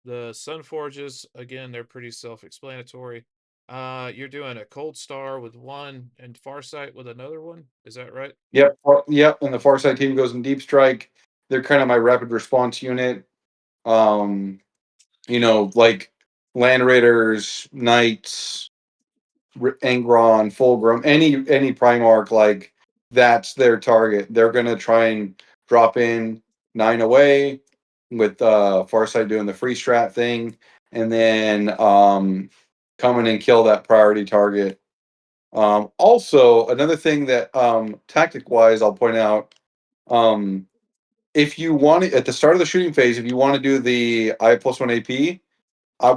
the sun forges, again, they're pretty self-explanatory. You're doing a cold star with 1 and farsight with another one. Is that right? Yep, yep. And the Farsight team goes in deep strike. They're kind of my rapid response unit. Like Land Raiders, Knights, Angron, Fulgrim, any Primarch, like that's their target. They're gonna try and drop in 9 away with Farsight doing the free strat thing, and then come in and kill that priority target. Also, another thing that tactic wise, I'll point out, if you want to, at the start of the shooting phase, if you want to do the I +1 AP,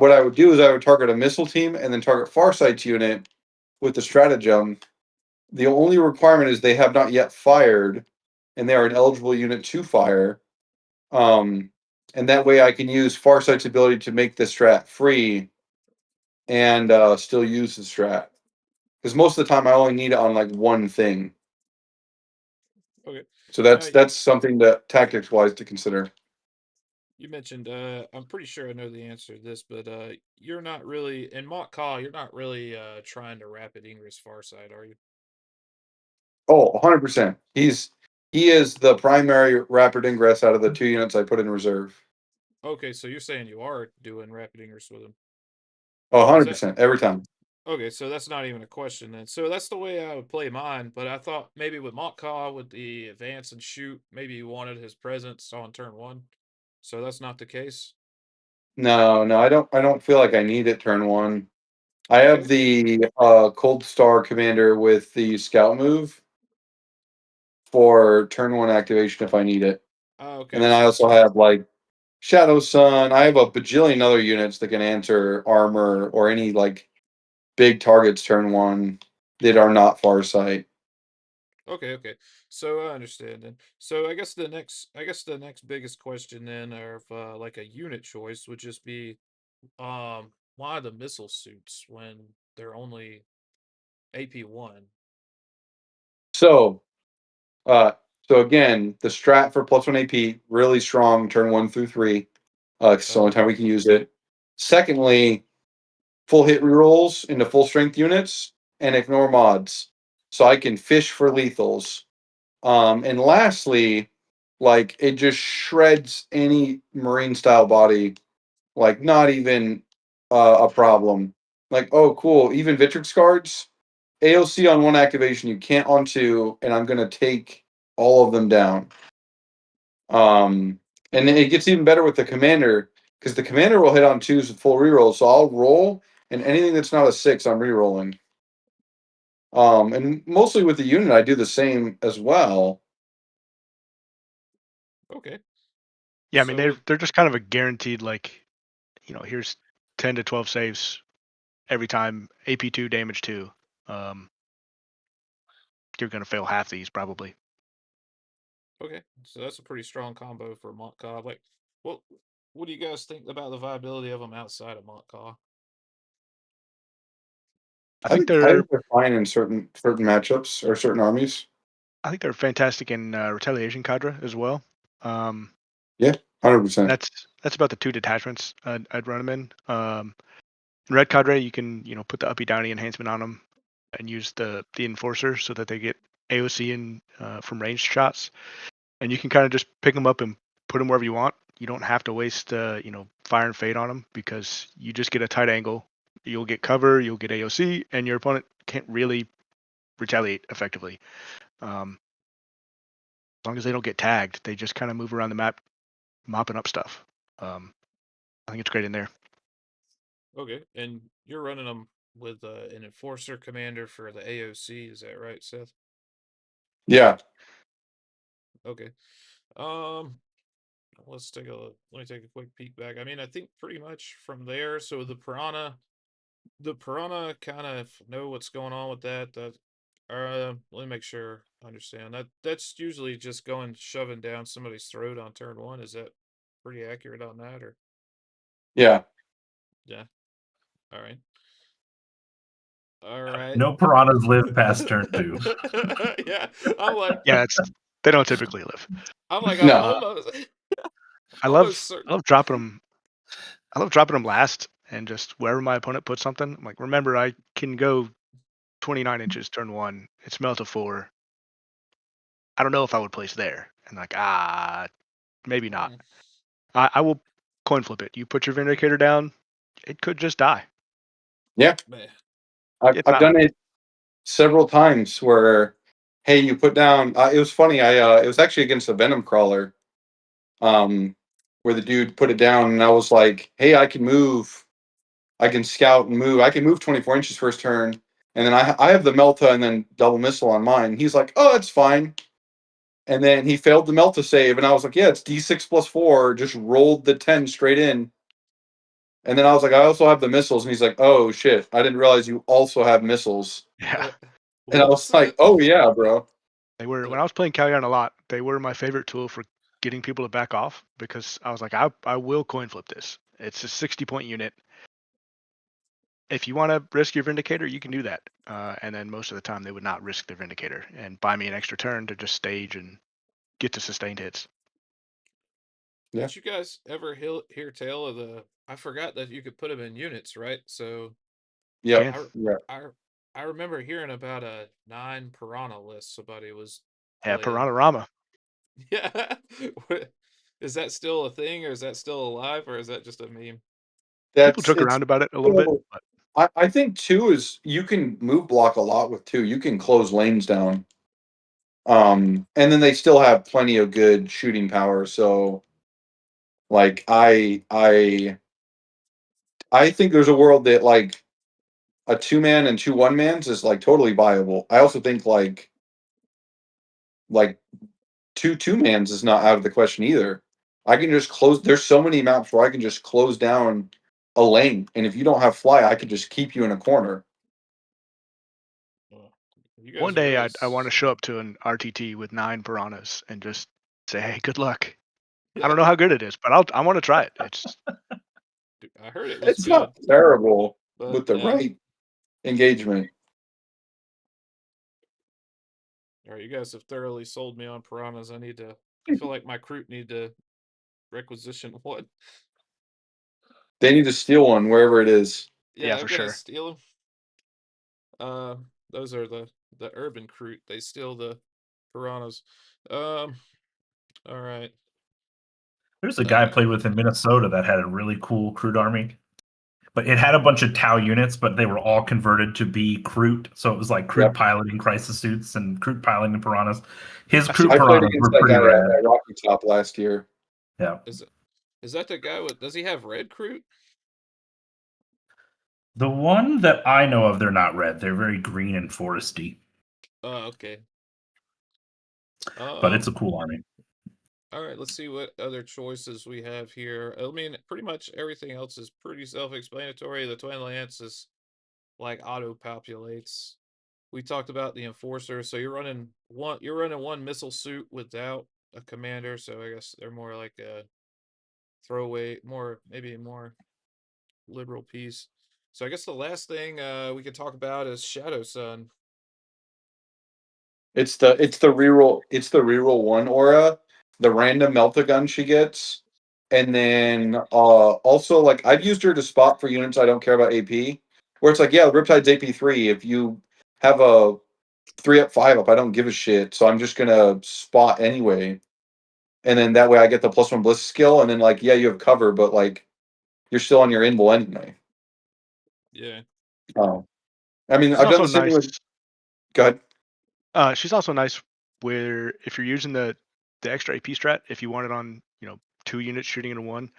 what I would do is I would target a missile team and then target Farsight's unit with the stratagem. The only requirement is they have not yet fired, and they are an eligible unit to fire. Um, and that way I can use Farsight's ability to make the strat free and still use the strat. Because most of the time I only need it on like one thing. Okay. So Now that's something that tactics wise to consider. you mentioned I'm pretty sure I know the answer to this, but you're not really in mock call, you're not really trying to rapid Ingress Farsight, are you? Oh, 100%. He is the primary rapid ingress out of the 2 units I put in reserve. Okay, so you're saying you are doing rapid Ingress with him. Oh, Is that 100% every time. okay? So that's not even a question then. So that's the way I would play mine. But I thought maybe with mock call, with the advance and shoot, maybe you wanted his presence on turn 1. So that's not the case. No, I don't feel like I need it turn 1. I have Okay. the Cold Star Commander with the scout move for turn 1 activation if I need it. And Okay. then I So also have like Shadow Sun. I have a bajillion other units that can answer armor or any like big targets turn 1 that are not Farsight. okay. So I understand then. So I guess the next biggest question then, or if like a unit choice would just be, why the missile suits when they're only AP1? So, uh, so again, the strat for +1 AP really strong turn 1 through 3. It's the only Okay. time we can use it. Secondly, full hit rerolls into full strength units and ignore mods, so I can fish for lethals. And lastly, like it just shreds any marine style body, like not even a problem. Like, oh, cool, even Vitrix cards, AOC on 1 activation, you can't on 2, and I'm gonna take all of them down. And then it gets even better with the commander because the commander will hit on 2s with full reroll. So I'll roll, and anything that's not a 6, I'm rerolling. And mostly with the unit, I do the same as well. Okay. yeah, I mean So they're just kind of a guaranteed like, here's 10 to 12 saves every time, AP2 damage 2. You're gonna fail half these probably. okay. So that's a pretty strong combo for Montcalm. Like, what what do you guys think about the viability of them outside of Montcalm? I think I they're think they're fine in certain matchups or certain armies. I think they're fantastic in retaliation cadre as well. Yeah, 100%. That's about the 2 detachments I'd run them in. In red cadre, you can put the uppy downy enhancement on them and use the enforcer so that they get AOC in from ranged shots, and you can kind of just pick them up and put them wherever you want. You don't have to waste fire and fade on them because you just get a tight angle. You'll get cover, you'll get AOC, and your opponent can't really retaliate effectively. As long as they don't get tagged, they just kind of move around the map, mopping up stuff. I think it's great in there. Okay, and you're running them with an enforcer commander for the AOC, is that right, Seth? Yeah. Okay. Let's take a let me take a quick peek back. I mean, I think pretty much from there. So the piranha kind of know what's going on with that. That let me make sure I understand. That's usually just going shoving down somebody's throat on turn one. Is that pretty accurate on that, or Yeah. yeah? All right. All right. No piranhas live past turn 2. Yeah, I'm like, Yeah, they don't typically live. I'm No. almost, I almost love certain. I love dropping them. I love dropping them last and just wherever my opponent puts something. I'm like, remember, I can go 29 inches turn 1. It's melt to 4. I don't know if I would place there. And like, maybe not. Mm, I will coin flip it. You put your Vindicator down, it could just die. Yeah. man. It's I've not. done it several times where, hey, you put down. It was funny. It was actually against a Venom Crawler, where the dude put it down, and I was like, hey, I can move. I can scout and move. I can move 24 inches first turn, and then I have the Melta and then double missile on mine. He's like, oh, it's fine. And then he failed the Melta save, and I was like, yeah, it's D6 plus 4. Just rolled the 10 straight in. And then I was like, I also have the missiles, and he's like, oh shit, I didn't realize you also have missiles. Yeah. And I What's was like, oh yeah, bro. They were when the I was playing Calgon a lot. They were my favorite tool for getting people to back off because I was like, I will coin flip this. It's a 60-point unit. If you want to risk your Vindicator, you can do that. And then most of the time, they would not risk their Vindicator and buy me an extra turn to just stage and get to sustained hits. Yeah. Did you guys ever hear tell of the? I forgot that you could put them in units, right? So Yep. Can. Yeah. I remember hearing about a 9 piranha list somebody was Yeah, playing. Piranha. Yeah, is that still a thing, or is that still alive, or is that just a meme? People That's joke it's around about it a little bit, but I think two is you can move block a lot with two. You can close lanes down. And then they still have plenty of good shooting power. So like I think there's a world that like a 2-man and 2 1-mans is like totally viable. I also think like 2 2-mans is not out of the question either. I can just close. There's so many maps where I can just close down a lane, and if you don't have fly, I could just keep you in a corner. Uh, You one guys day really, I want to show up to an RTT with 9 Piranhas and just say, hey, good luck. I don't know how good it is, but I want to try it. It's I heard it was It's good, not terrible but with the yeah. right engagement. All right, you guys have thoroughly sold me on piranhas. I feel like my crew need to requisition one. They need to steal one wherever it is. Yeah, yeah, they're for gonna sure. steal them. Those are the urban crew. They steal the piranhas. Um, all right. There's a guy I played with in Minnesota that had a really cool crude army, but it had a bunch of Tau units, but they were all converted to be Kroot. So it was like Kroot Yep. piloting crisis suits and Kroot piloting piranhas. His I've seen Kroot I played piranhas against were that pretty guy rad. at Rocky Top last year. Yeah. Is that the guy with? Does he have red crew? The one that I know of, they're not red. They're very green and foresty, Oh, okay. but it's a cool army. All right, let's see what other choices we have here. I mean, pretty much everything else is pretty self-explanatory. The Twin Lance is like auto-populates. We talked about the Enforcer, so you're running one missile suit without a commander, so I guess they're more like a throwaway, maybe a more liberal piece. So I guess the last thing we could talk about is Shadow Sun. It's the reroll one aura, the random melt a gun she gets, and then also like I've used her to spot for units I don't care about AP. Where it's like, yeah, Riptide's AP3. If you have a 3-up, 5-up, I don't give a shit. So I'm just gonna spot anyway. And then that way I get the +1 bliss skill, and then like, yeah, you have cover, but like you're still on your invul anyway. Yeah. Oh. I mean, She's I've done also the same nice. with go ahead. She's also nice where if you're using the extra AP strat, if you want it on 2 units shooting into one,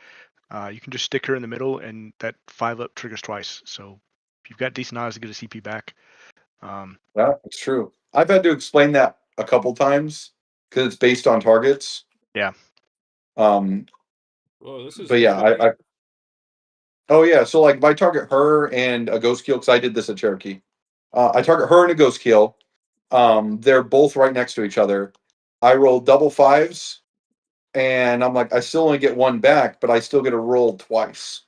you can just stick her in the middle, and that 5-up triggers twice. So if you've got decent odds to get a CP back. Yeah, it's true. I've had to explain that a couple times because it's based on targets. Yeah. Um, Whoa, this is but new yeah, to me. oh yeah, so like if I target her and a ghost kill, because I did this at Cherokee. I target her and a ghost kill. They're both right next to each other. I roll double fives, and I'm like, I still only get one back, but I still get a roll twice.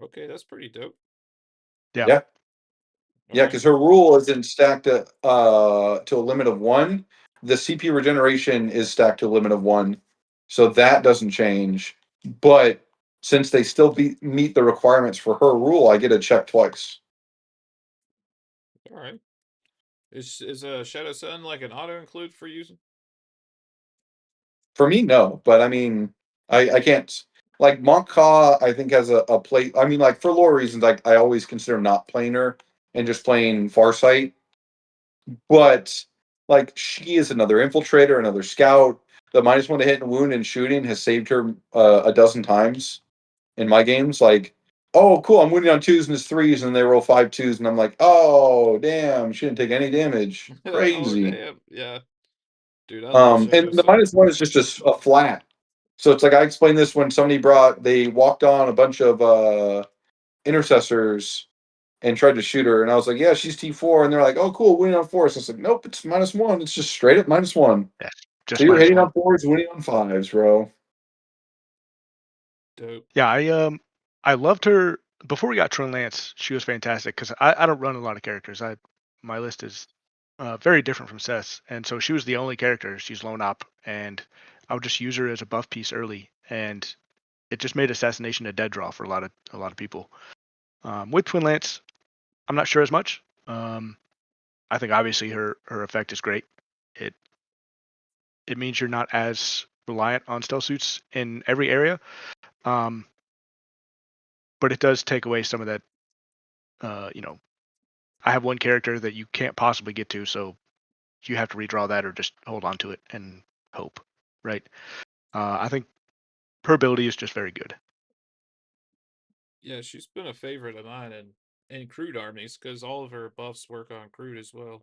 Okay, that's pretty dope. Yeah. Yeah. Yeah, All because right. her rule isn't stacked to a limit of one. The CP regeneration is stacked to a limit of one, so that doesn't change. But since they still meet the requirements for her rule, I get a check twice. All right. Is Shadow Sun like an auto include for using? For me, no, but I mean, I can't like Monka. I think has a play. I mean, like for lore reasons, like I always consider not playing her and just playing Farsight. But like she is another infiltrator, another scout. The -1 to hit and wound and shooting has saved her a dozen times in my games. Like, oh, cool, I'm wounding on twos and threes, and they roll 5 2s, and I'm like, oh, damn, she didn't take any damage. Oh Crazy. damn. Yeah. Dude, I love Shadow And the Sun. -1 is just a flat. So it's like I explained this when somebody they walked on a bunch of intercessors and tried to shoot her, and I was like, "Yeah, she's T4," and they're like, "Oh, cool, winning on fours." I was like, "Nope, it's -1. It's just straight up -1." Yeah. So Just you're minus hitting one. on fours, winning on fives, bro. Dope. Yeah, I loved her before we got Tron Lance. She was fantastic because I don't run a lot of characters. My list is very different from Seth's, and so she was the only character. She's lone op, and I would just use her as a buff piece early, and it just made assassination a dead draw for a lot of people. With Twin Lance, I'm not sure as much. I think obviously her effect is great. It it means you're not as reliant on stealth suits in every area. Um, but it does take away some of that. I have one character that you can't possibly get to, so you have to redraw that or just hold on to it and hope, right? I think her ability is just very good. Yeah, she's been a favorite of mine in crude armies because all of her buffs work on crude as well.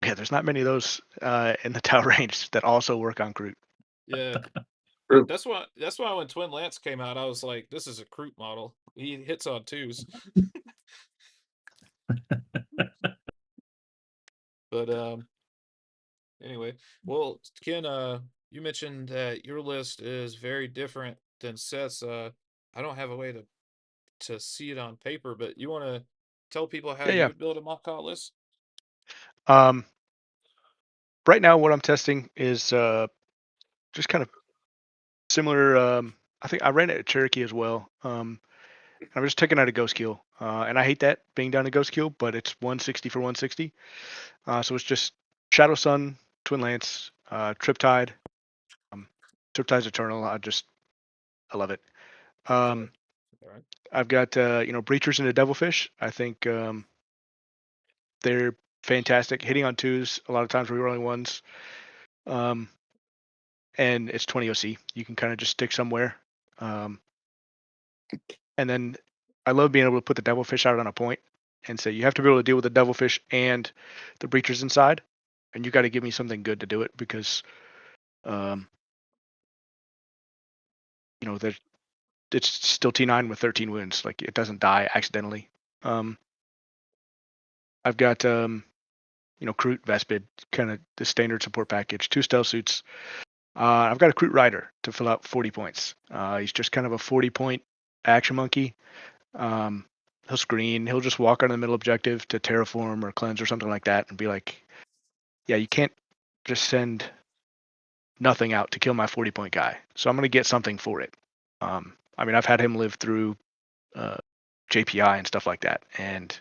Yeah, there's not many of those in the Tau range that also work on Groot. Yeah. True. That's why when Twin Lance came out, I was like, this is a Kroot model. He hits on twos. But anyway. Well, Ken, you mentioned that your list is very different than Seth's. I don't have a way to see it on paper, but you wanna tell people how Yeah, you yeah. would build a mock call list? Um, right now, what I'm testing is just kind of similar. I think I ran it at Cherokee as well. I'm just taking out a ghost kill, and I hate that being down a ghost kill, but it's 160 for 160. So it's just Shadow Sun, Twin Lance, Triptide. Um, Triptide's Eternal. I love it. Yeah. Um, All right. I've got Breachers and a Devilfish. I think they're fantastic. Hitting on twos, a lot of times rerolling ones. Um, and it's 20 OC. You can kind of just stick somewhere. Um, and then I love being able to put the Devilfish out on a point and say you have to be able to deal with the Devilfish and the Breachers inside, and you got to give me something good to do it because um, that it's still T9 with 13 wounds. Like it doesn't die accidentally. Um, I've got Kroot Vespid, kind of the standard support package, 2 stealth suits. I've got a Kroot Rider to fill out 40 points. He's just kind of a 40 point action monkey. He'll screen. He'll just walk on the middle objective to terraform or cleanse or something like that, and be like, "Yeah, you can't just send nothing out to kill my 40-point guy. So I'm going to get something for it." I mean, I've had him live through JPI and stuff like that, and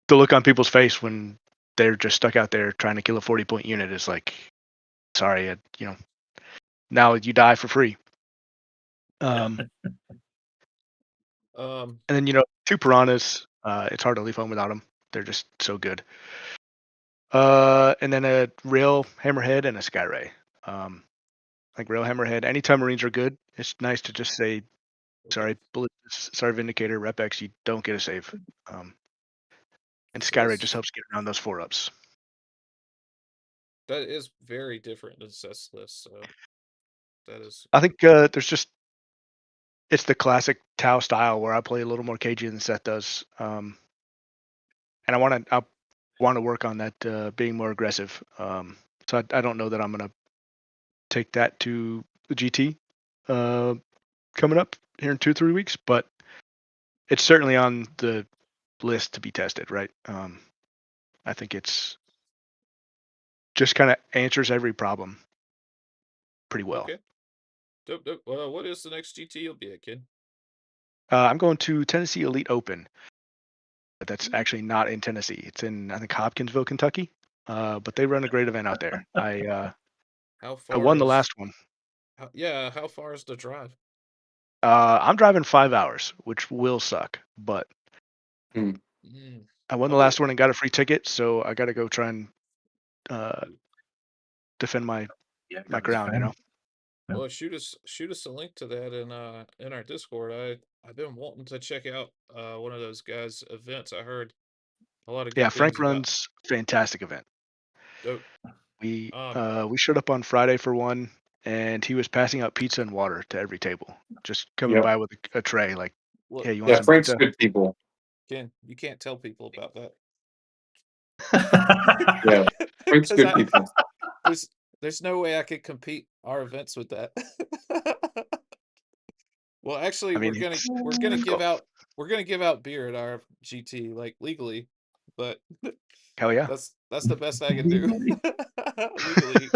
the look on people's face when they're just stuck out there trying to kill a 40-point unit is like, sorry, now you die for free. Um, And then, 2 piranhas, it's hard to leave home without them. They're just so good. And then a rail hammerhead and a sky ray. Like rail hammerhead, anytime Marines are good, it's nice to just say, sorry, bullet, sorry, Vindicator, Rep X, you don't get a save. And sky ray that's- just helps get around those 4-ups. that is very different than Seth's list. So that is. I think it's the classic Tau style where I play a little more cagey than Seth does. And I want to work on that, being more aggressive. So I don't know that I'm going to take that to the GT coming up here in 2-3 weeks, but it's certainly on the list to be tested, right? I think it's just kind of answers every problem pretty well. Okay. Dope. What is the next GT you'll be at, kid? I'm going to Tennessee Elite Open. That's actually not in Tennessee. It's in, I think, Hopkinsville, Kentucky. But they run a great event out there. How I far? won the last one. How far is the drive? I'm driving 5 hours, which will suck, but Hmm. I won the last one and got a free ticket, so I got to go try and defend my ground, defend. Well, shoot us a link to that in our Discord. I've been wanting to check out one of those guys' events. I heard a lot of good Yeah, things Frank about. runs fantastic event. Dope. We showed up on Friday for one, and he was passing out pizza and water to every table, just coming Yep. by with a tray, like, Look, "Hey, you want Yeah, some Frank's pizza?" good people. Ken, you can't tell people about that. Yeah, Frank's 'Cause good people. there's no way I could compete our events with that. Well, actually, I mean, we're gonna difficult. give out beer at our GT, like legally, but Hell yeah. that's the best I can do legally.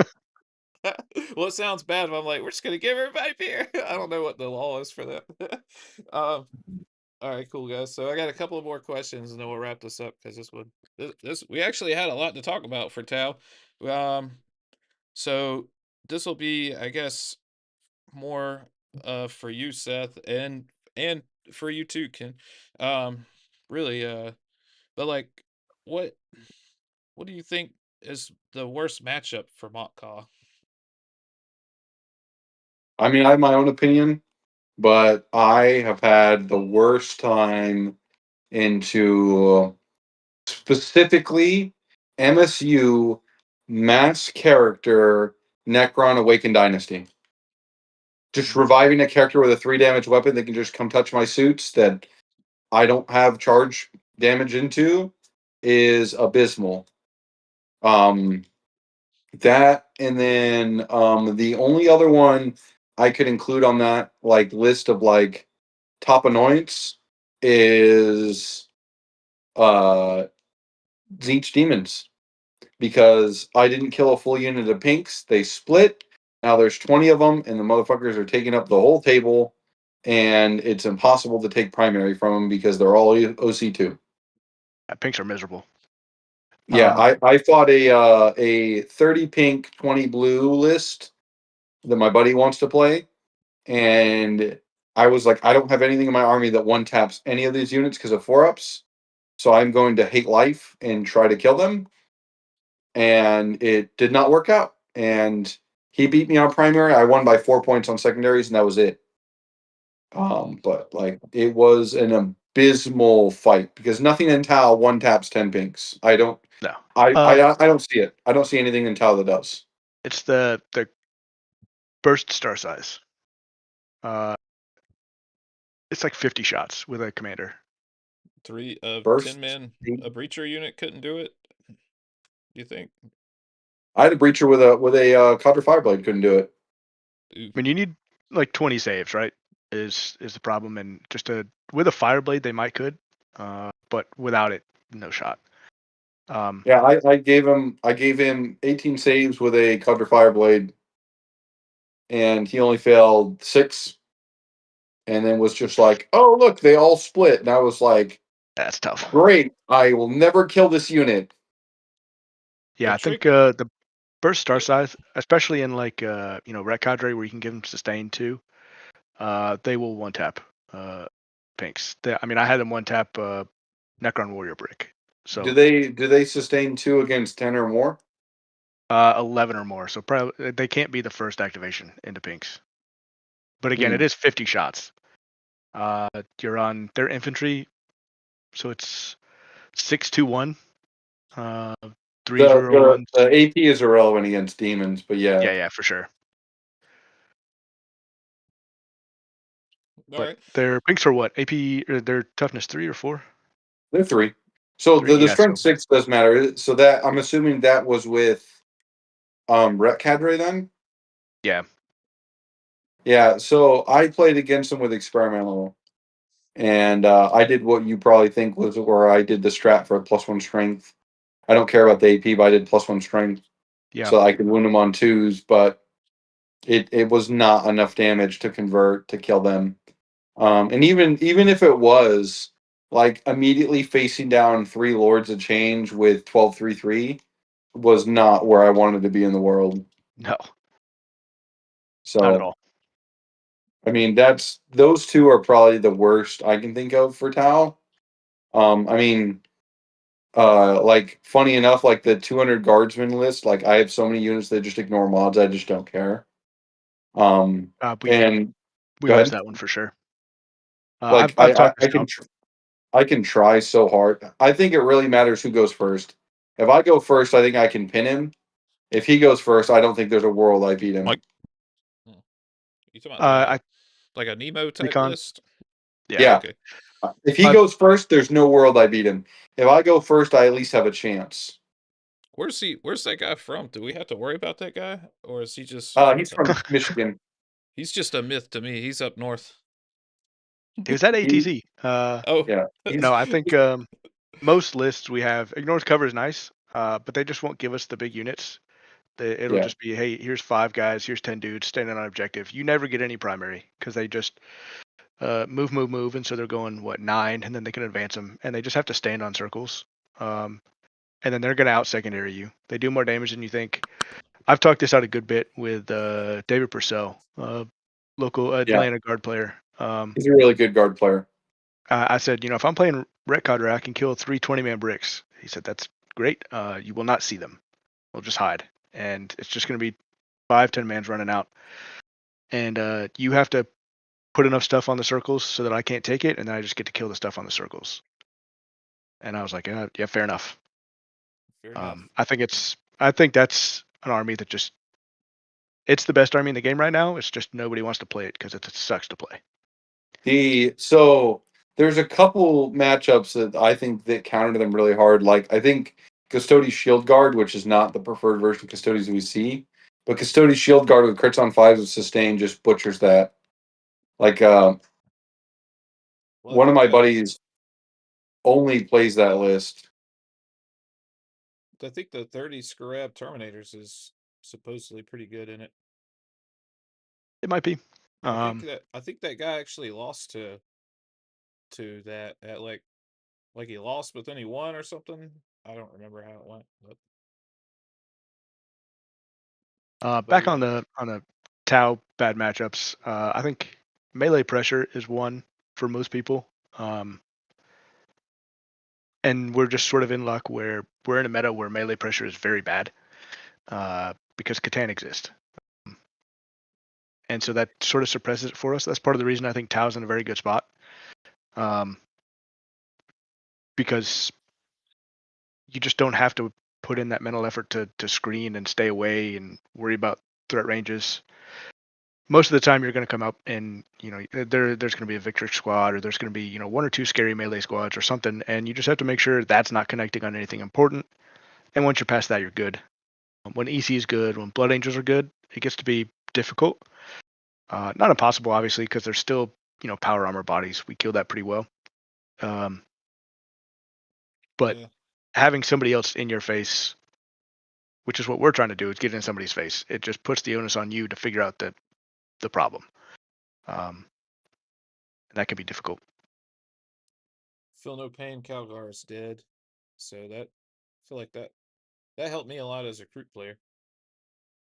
Well, it sounds bad, but I'm like, we're just gonna give everybody beer. I don't know what the law is for that. All right, cool guys. So I got a couple of more questions, and then we'll wrap this up because this we actually had a lot to talk about for Tau. So this will be, I guess, more for you, Seth, and for you too, Ken. Um, really, but like, what what do you think is the worst matchup for Montcalm? I mean, I have my own opinion, but I have had the worst time into specifically MSU mass character Necron Awakened Dynasty. Just reviving a character with a 3 damage weapon that can just come touch my suits that I don't have charge damage into is abysmal. That and then the only other one I could include on that like list of like top annoyance is Zeech Demons, because I didn't kill a full unit of pinks. They split. Now there's 20 of them, and the motherfuckers are taking up the whole table, and it's impossible to take primary from them because they're all OC2. Pinks are miserable. Yeah, I fought a 30 pink, 20 blue list that my buddy wants to play, and I was like, I don't have anything in my army that one taps any of these units because of 4-ups, so I'm going to hate life and try to kill them. And it did not work out. And he beat me on primary. I won by 4 points on secondaries, and that was it. But like it was an abysmal fight because nothing in Tau one taps 10 pinks. I don't. No. I don't see it. I don't see anything in Tau that does. It's the burst star size. It's like 50 shots with a commander. 3 of Burst? 10 men, a breacher unit couldn't do it. Do you think? I had a breacher with a Codger Fireblade, couldn't do it. Ooh. I mean, you need like 20 saves, right? is the problem, and with a fire blade they might could, but without it, no shot. Yeah, I gave him 18 saves with a Contra Fire Blade, and he only failed 6, and then was just like, "Oh look, they all split," and I was like, That's tough. "Great, I will never kill this unit." Yeah, The I think trick- the burst star size, especially in like Ret Cadre where you can give them sustain too, they will one tap pinks. I mean, I had them one tap Necron Warrior Brick. So Do they sustain 2 against 10 or more? 11 or more. So probably they can't be the first activation into pinks. But again, Hmm. it is 50 shots. You're on their infantry, so it's 6-2-1. 3-0-1s. The AP is irrelevant against demons, but yeah, Yeah, for sure. All But right. their pinks are what? AP, or their toughness 3 or 4? they're 3. So 3. the Yeah, so strength 6 does matter. So that I'm assuming that was with Ret Cadre then. yeah. Yeah, so I played against them with experimental, and I did what you probably think was where I did the strat for a +1 strength. I don't care about the AP, but I did +1 strength, Yeah. so I could wound them on 2s, but it was not enough damage to convert to kill them. And even if it was, like, immediately facing down 3 Lords of Change with 12/3/3 was not where I wanted to be in the world. No, not at So all. I mean, those 2 are probably the worst I can think of for Tau. I mean, like, funny enough, like the 200 guardsman list, like I have so many units that just ignore mods, I just don't care. We And we go lost ahead. that one for sure. Like I've talked to I Scout. I can try so hard. I think it really matters who goes first. If I go first, I think I can pin him. If he goes first, I don't think there's a world I beat him. Like, you talking about I like a Nemo type Recon. list? Yeah. Yeah. Okay. If he Uh, goes first, there's no world I beat him. If I go first, I at least have a chance. Where's that guy from? Do we have to worry about that guy, or is he just? He's from Michigan. He's just a myth to me. He's up north. He was at He, ATC. Oh, yeah, he's No, I think most lists we have ignores cover is nice, but they just won't give us the big units. It'll yeah. just be, hey, here's 5 guys, here's 10 dudes standing on objective. You never get any primary because they just move, and so they're going 9, and then they can advance them, and they just have to stand on circles, and then they're gonna out secondary you. They do more damage than you think. I've talked this out a good bit with David Purcell, local Yeah. Atlanta guard player. He's a really good guard player. I said, if I'm playing Ret Cadre, I can kill 3 20-man bricks. He said, that's great. You will not see them. They'll just hide. And it's just going to be 5, 10 mans running out. And you have to put enough stuff on the circles so that I can't take it, and then I just get to kill the stuff on the circles. And I was like, yeah, fair enough. fair enough. I think that's an army that just, it's the best army in the game right now. It's just nobody wants to play it because it sucks to play. So there's a couple matchups that I think that counter them really hard. Like I think Custodes Shield Guard, which is not the preferred version of Custodes we see, but Custodes Shield Guard with crits on 5s with sustain just butchers that. Like Well, I one of think my buddies only plays that list. I think the 30 Scarab Terminators is supposedly pretty good in it. It might be. I think that guy actually lost to that at like he lost but then he won or something. I don't remember how it went, but Back yeah. on the Tau bad matchups, I think melee pressure is one for most people. And we're just sort of in luck where we're in a meta where melee pressure is very bad because Catan exists. And so that sort of suppresses it for us. That's part of the reason I think Tau's in a very good spot. Because you just don't have to put in that mental effort to screen and stay away and worry about threat ranges. Most of the time you're going to come up and there's going to be a victory squad, or there's going to be 1 or 2 scary melee squads or something, and you just have to make sure that's not connecting on anything important. And once you're past that, you're good. When EC is good, when Blood Angels are good, it gets to be difficult. Not impossible, obviously, because there's still power armor bodies. We kill that pretty well. But Yeah. having somebody else in your face, which is what we're trying to do, is get in somebody's face. It just puts the onus on you to figure out the problem. And that can be difficult. Feel no pain, Calgar is dead. So that I feel like that helped me a lot as a recruit player.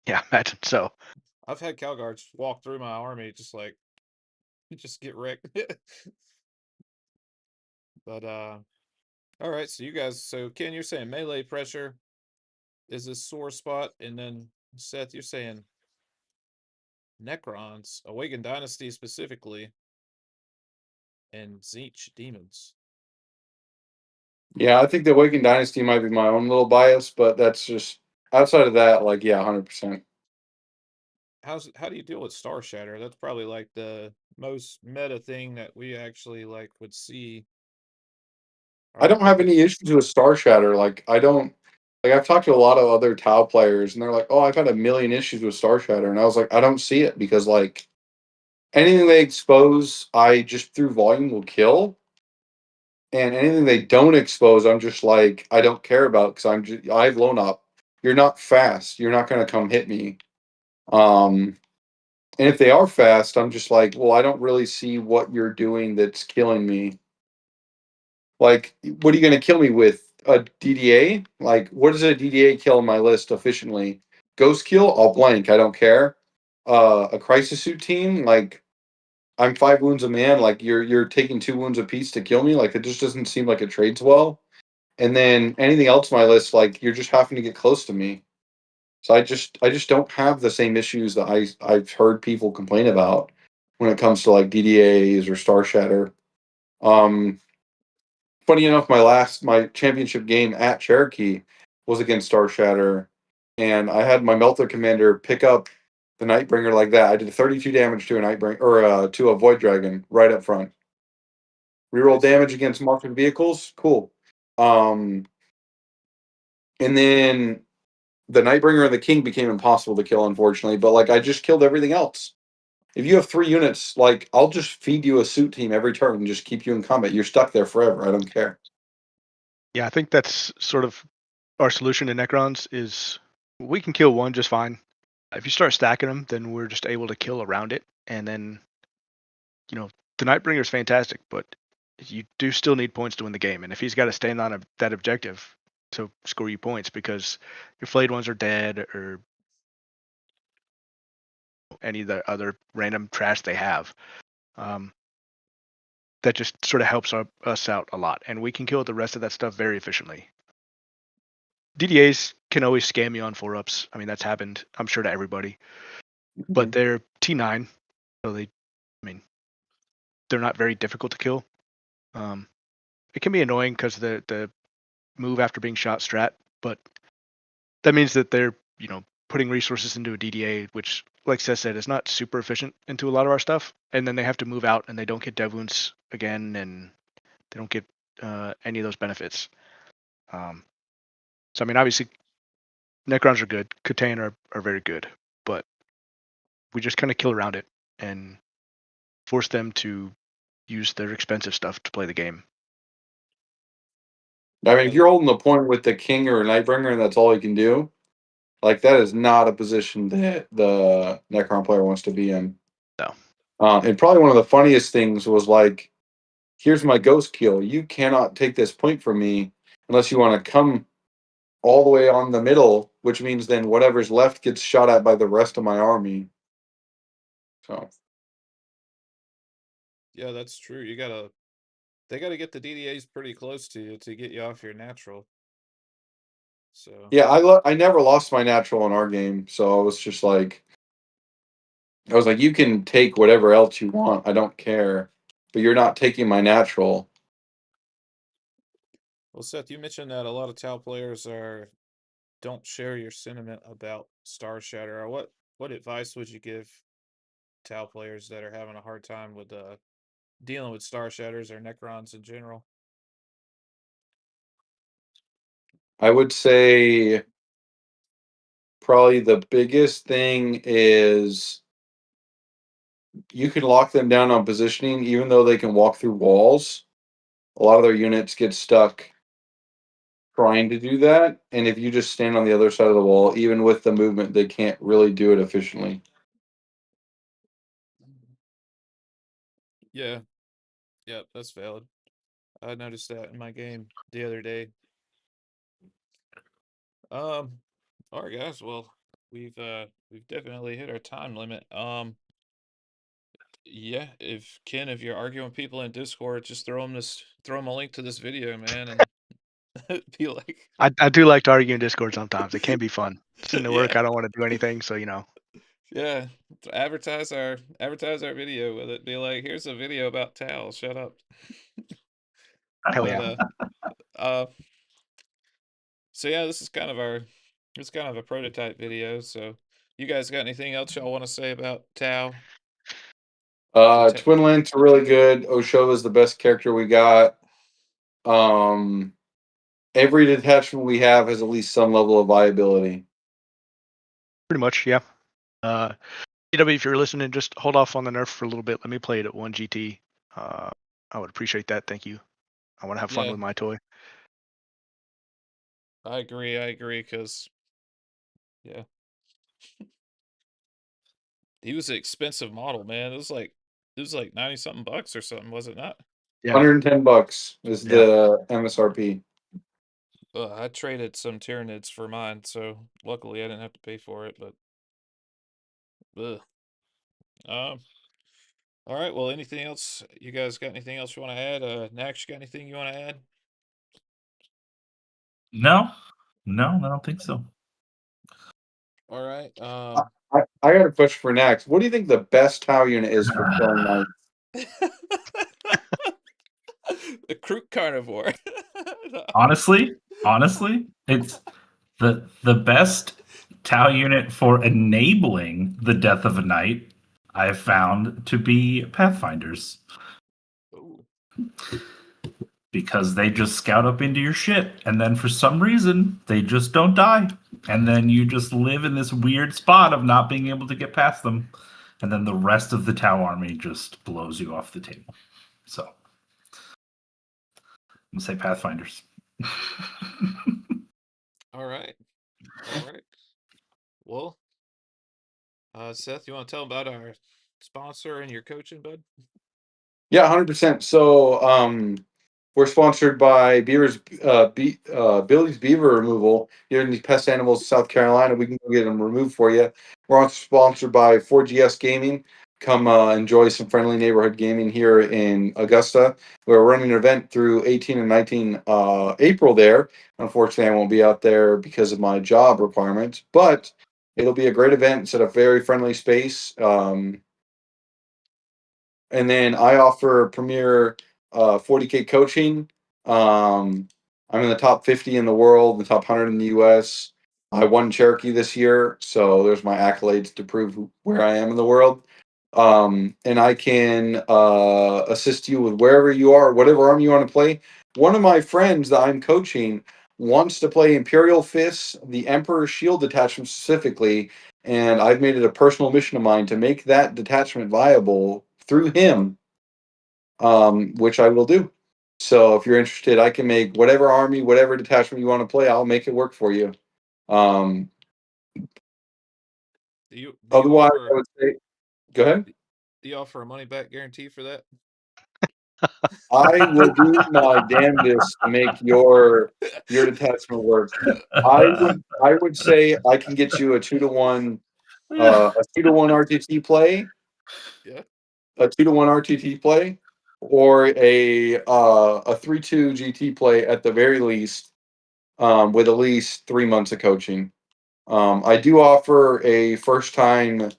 Yeah, imagine so. I've had Calguards walk through my army just like just get wrecked. But all right, so you guys, so Ken, you're saying melee pressure is a sore spot, and then Seth, you're saying Necrons, Awakened Dynasty specifically, and Tzeentch demons. Yeah, I think the Awakened Dynasty might be my own little bias, but that's just outside of that, like, yeah, 100%. How do you deal with Star Shatter? That's probably like the most meta thing that we actually like would see. I Our don't have any opponents. issues with Star Shatter. Like, I don't, like, I've talked to a lot of other Tau players, and they're like, oh, I've had a million issues with Star Shatter. And I was like, I don't see it because, like, anything they expose, I just through volume will kill. And anything they don't expose, I'm just like, I don't care about because I have loan up. You're not fast. You're not going to come hit me. Um, and if they are fast, I'm just like, well, I don't really see what you're doing that's killing me. Like, what are you going to kill me with? A DDA? Like, what does a DDA kill on my list efficiently? Ghost kill? I'll blank. I don't care. A crisis suit team? Like, I'm 5 wounds a man. Like, you're taking 2 wounds a piece to kill me. Like, it just doesn't seem like it trades well. And then anything else on my list, like, you're just having to get close to me. So I just don't have the same issues that I've heard people complain about when it comes to like DDAs or Star Shatter. Um, Funny enough, my championship game at Cherokee was against Star Shatter, and I had my Melter commander pick up the Nightbringer like that. I did 32 damage to a Nightbringer or to a Void Dragon right up front. Reroll Nice. damage against marked vehicles, cool. Um, and then the Nightbringer and the King became impossible to kill, unfortunately. But like I just killed everything else. If you have 3 units, like I'll just feed you a suit team every turn and just keep you in combat. You're stuck there forever. I don't care. Yeah, I think that's sort of our solution to Necrons is we can kill one just fine. If you start stacking them, then we're just able to kill around it. And then, the Nightbringer is fantastic, but you do still need points to win the game. And if he's got to stand on that objective to score you points because your flayed ones are dead or any of the other random trash they have, that just sort of helps us out a lot. And we can kill the rest of that stuff very efficiently. DDAs can always scam you on 4-ups. I mean, that's happened, I'm sure, to everybody. But they're T9, so they're not very difficult to kill. It can be annoying because the move after being shot strat, but that means that they're putting resources into a DDA, which, like Seth said, is not super efficient into a lot of our stuff. And then they have to move out, and they don't get dev wounds again, and they don't get any of those benefits. So I mean, obviously, Necrons are good. Catan are very good, but we just kind of kill around it and force them to use their expensive stuff to play the game. I mean, Yeah, if you're holding the point with the King or Nightbringer and that's all you can do, like that is not a position that the Necron player wants to be in. No. And probably one of the funniest things was like, here's my ghost kill. You cannot take this point from me unless you want to come all the way on the middle, which means then whatever's left gets shot at by the rest of my army. So yeah, that's true. They gotta get the DDAs pretty close to you to get you off your natural. So yeah, I never lost my natural in our game, so I was just like, you can take whatever else you want. I don't care, but you're not taking my natural. well, Seth, you mentioned that a lot of Tau players don't share your sentiment about Star Shatter. Or what advice would you give Tau players that are having a hard time with dealing with Star Shatters or Necrons in general? I would say probably the biggest thing is you can lock them down on positioning, even though they can walk through walls. A lot of their units get stuck trying to do that, and if you just stand on the other side of the wall, even with the movement, they can't really do it efficiently. Yeah. Yep, that's valid. I noticed that in my game the other day. Um, all right, guys. Well, we've definitely hit our time limit. Yeah. If you're arguing with people in Discord, just throw them a link to this video, man, and be like, I do like to argue in Discord sometimes. It can be fun. Sitting at work, yeah, I don't want to do anything, so yeah. Advertise our video with it. Be like, here's a video about towels. Shut up. hell But yeah. uh, so yeah, it's kind of a prototype video. So, you guys got anything else y'all want to say about Tao? Twin Lands are really good. Oshova is the best character we got. Um, every detachment we have has at least some level of viability. Pretty much, yeah. DW, if you're listening, just hold off on the nerf for a little bit. Let me play it at 1 GT. I would appreciate that. Thank you. I want to have fun Yeah, with my toy. I agree. Because yeah, he was an expensive model, man. It was like 90 something bucks or something, was it not? Yeah. $110 is Yeah. the MSRP. I traded some Tyranids for mine, so luckily I didn't have to pay for it. But ugh. Um. All right. Well, anything else? You guys got anything else you want to add? Nax, you got anything you want to add? No, no, I don't think so. All right. I got a question for Nax. What do you think the best Tau unit is for killing knights? The Kroot Carnivore. Honestly, it's the best Tau unit for enabling the death of a knight I have found to be Pathfinders. Ooh. Because they just scout up into your shit, and then for some reason they just don't die, and then you just live in this weird spot of not being able to get past them, and then the rest of the Tau army just blows you off the table. So I'm gonna say Pathfinders. All right. All right. Well, Seth, you want to tell about our sponsor and your coaching, bud? Yeah, 100%. So, we're sponsored by Billy's Beaver Removal here in the Pest Animals, South Carolina. We can go get them removed for you. We're also sponsored by 4GS Gaming. Come enjoy some friendly neighborhood gaming here in Augusta. We're running an event through 18 and 19 April there. Unfortunately, I won't be out there because of my job requirements, but it'll be a great event. It's at a very friendly space. And then I offer premier 40K coaching. I'm in the top 50 in the world, the top 100 in the US. I won Cherokee this year, so there's my accolades to prove where I am in the world. And I can assist you with wherever you are, whatever army you want to play. One of my friends that I'm coaching wants to play Imperial Fists, the Emperor's Shield detachment specifically, and I've made it a personal mission of mine to make that detachment viable through him, which I will do. So if you're interested, I can make whatever army, whatever detachment you want to play. I'll make it work for you. Um, Do you otherwise, I offer would say, go ahead. do you offer a money back guarantee for that? I will do my damnedest to make your detachment work. I would say I can get you a 2-to-1 RTT play, Yeah. a 2-to-1 RTT play, or a 3-2 GT play at the very least, with at least 3 months of coaching. I do offer a first time.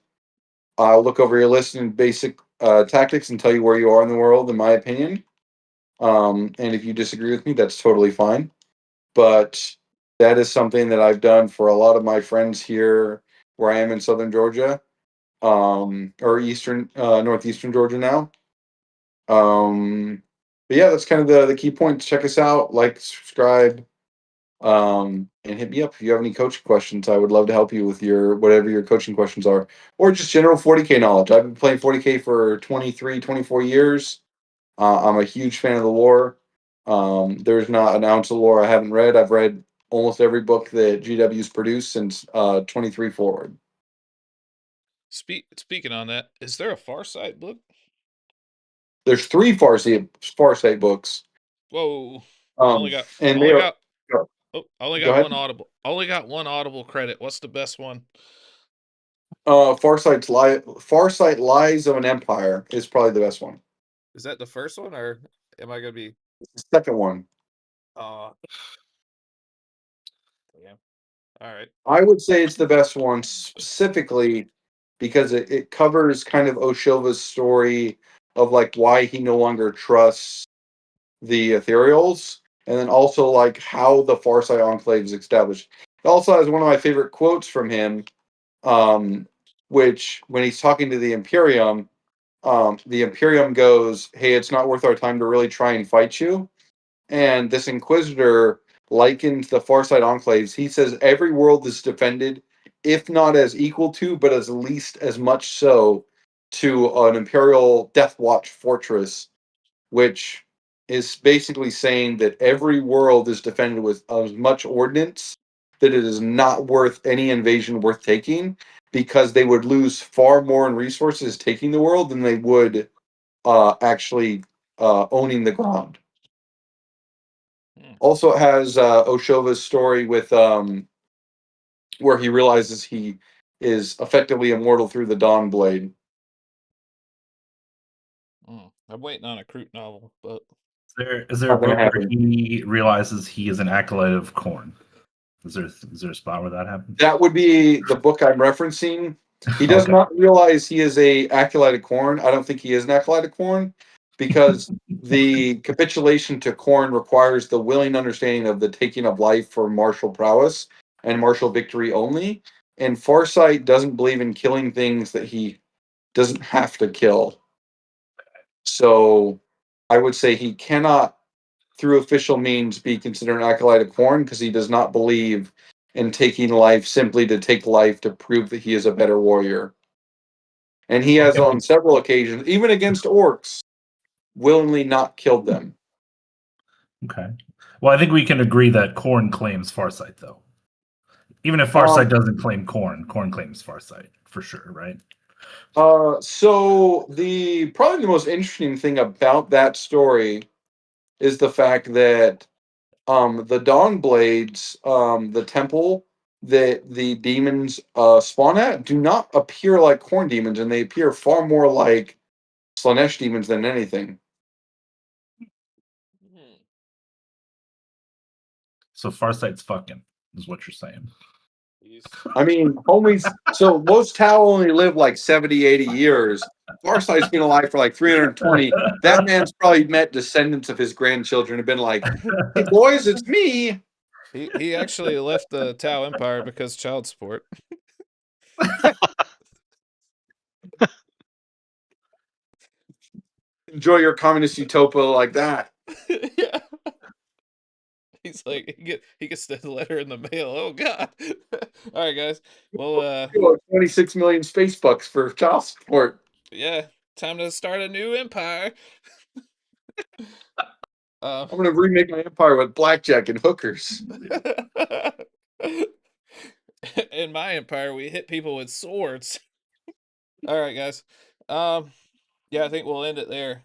I'll look over your list and basic tactics and tell you where you are in the world, in my opinion. And if you disagree with me, that's totally fine. But that is something that I've done for a lot of my friends here where I am in southern Georgia, or northeastern Georgia now. But yeah, that's kind of the key points. Check us out, like, subscribe, And hit me up if you have any coaching questions. I would love to help you with your whatever your coaching questions are, or just general 40K knowledge. I've been playing 40K for 23, 24 years. I'm a huge fan of the lore. There's not an ounce of lore I haven't read. I've read almost every book that GW's produced since 23 forward. Speaking on that, is there a Farsight book? There's 3 Farsight books. Whoa! I only got and only they are. got I only Go got ahead. one Audible. Only got one Audible credit. What's the best one? Farsight Lies of an Empire is probably the best one. Is that the first one, or am I gonna be? It's the second one. Yeah. All right. I would say it's the best one specifically because it covers kind of Oshova's story of like why he no longer trusts the Ethereals, and then also like how the Farsight Enclave is established. It also has one of my favorite quotes from him, which when he's talking to the Imperium goes, "Hey, it's not worth our time to really try and fight you." And this Inquisitor likens the Farsight Enclaves. He says every world is defended, if not as equal to, but as least as much so to an Imperial Death Watch fortress, which is basically saying that every world is defended with as much ordnance that it is not worth any invasion worth taking, because they would lose far more in resources taking the world than they would actually owning the ground. Also, it has Oshova's story with where he realizes he is effectively immortal through the Dawn Blade. I'm waiting on a Kroot novel, but Is there a Not gonna book where happen. he realizes he is an acolyte of Corn? Is there a spot where that happens? That would be the book I'm referencing. He does Okay. not realize he is a acolyte of Corn. I don't think he is an acolyte of Corn, because the capitulation to Corn requires the willing understanding of the taking of life for martial prowess and martial victory only. And Farsight doesn't believe in killing things that he doesn't have to kill. So I would say he cannot, through official means, be considered an acolyte of Corn, because he does not believe in taking life simply to take life to prove that he is a better warrior. And he has on several occasions, even against orcs, willingly not killed them. Okay. Well, I think we can agree that Corn claims Farsight, though. Even if Farsight doesn't claim Corn claims Farsight for sure, right? So probably the most interesting thing about that story is the fact that the Dawn Blades, the temple that the demons spawn at, do not appear like Corn demons, and they appear far more like Slaanesh demons than anything. So Farsight's fucking, is what you're saying. I mean, homies, so most Tau only live like 70, 80 years. Farsight's been alive for like 320. That man's probably met descendants of his grandchildren and been like, "Hey, boys, it's me." he actually left the Tau Empire because child support. Enjoy your communist utopia like that. Yeah. He's like, he gets the letter in the mail. Oh God! All right, guys. Well, 26 million space bucks for child support. yeah, time to start a new empire. I'm gonna remake my empire with blackjack and hookers. In my empire, we hit people with swords. All right, guys. Yeah, I think we'll end it there.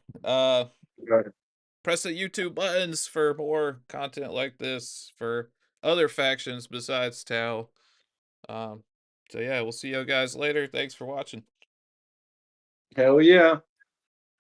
Press the YouTube buttons for more content like this for other factions besides Tau. So yeah, we'll see you guys later. Thanks for watching. Hell yeah.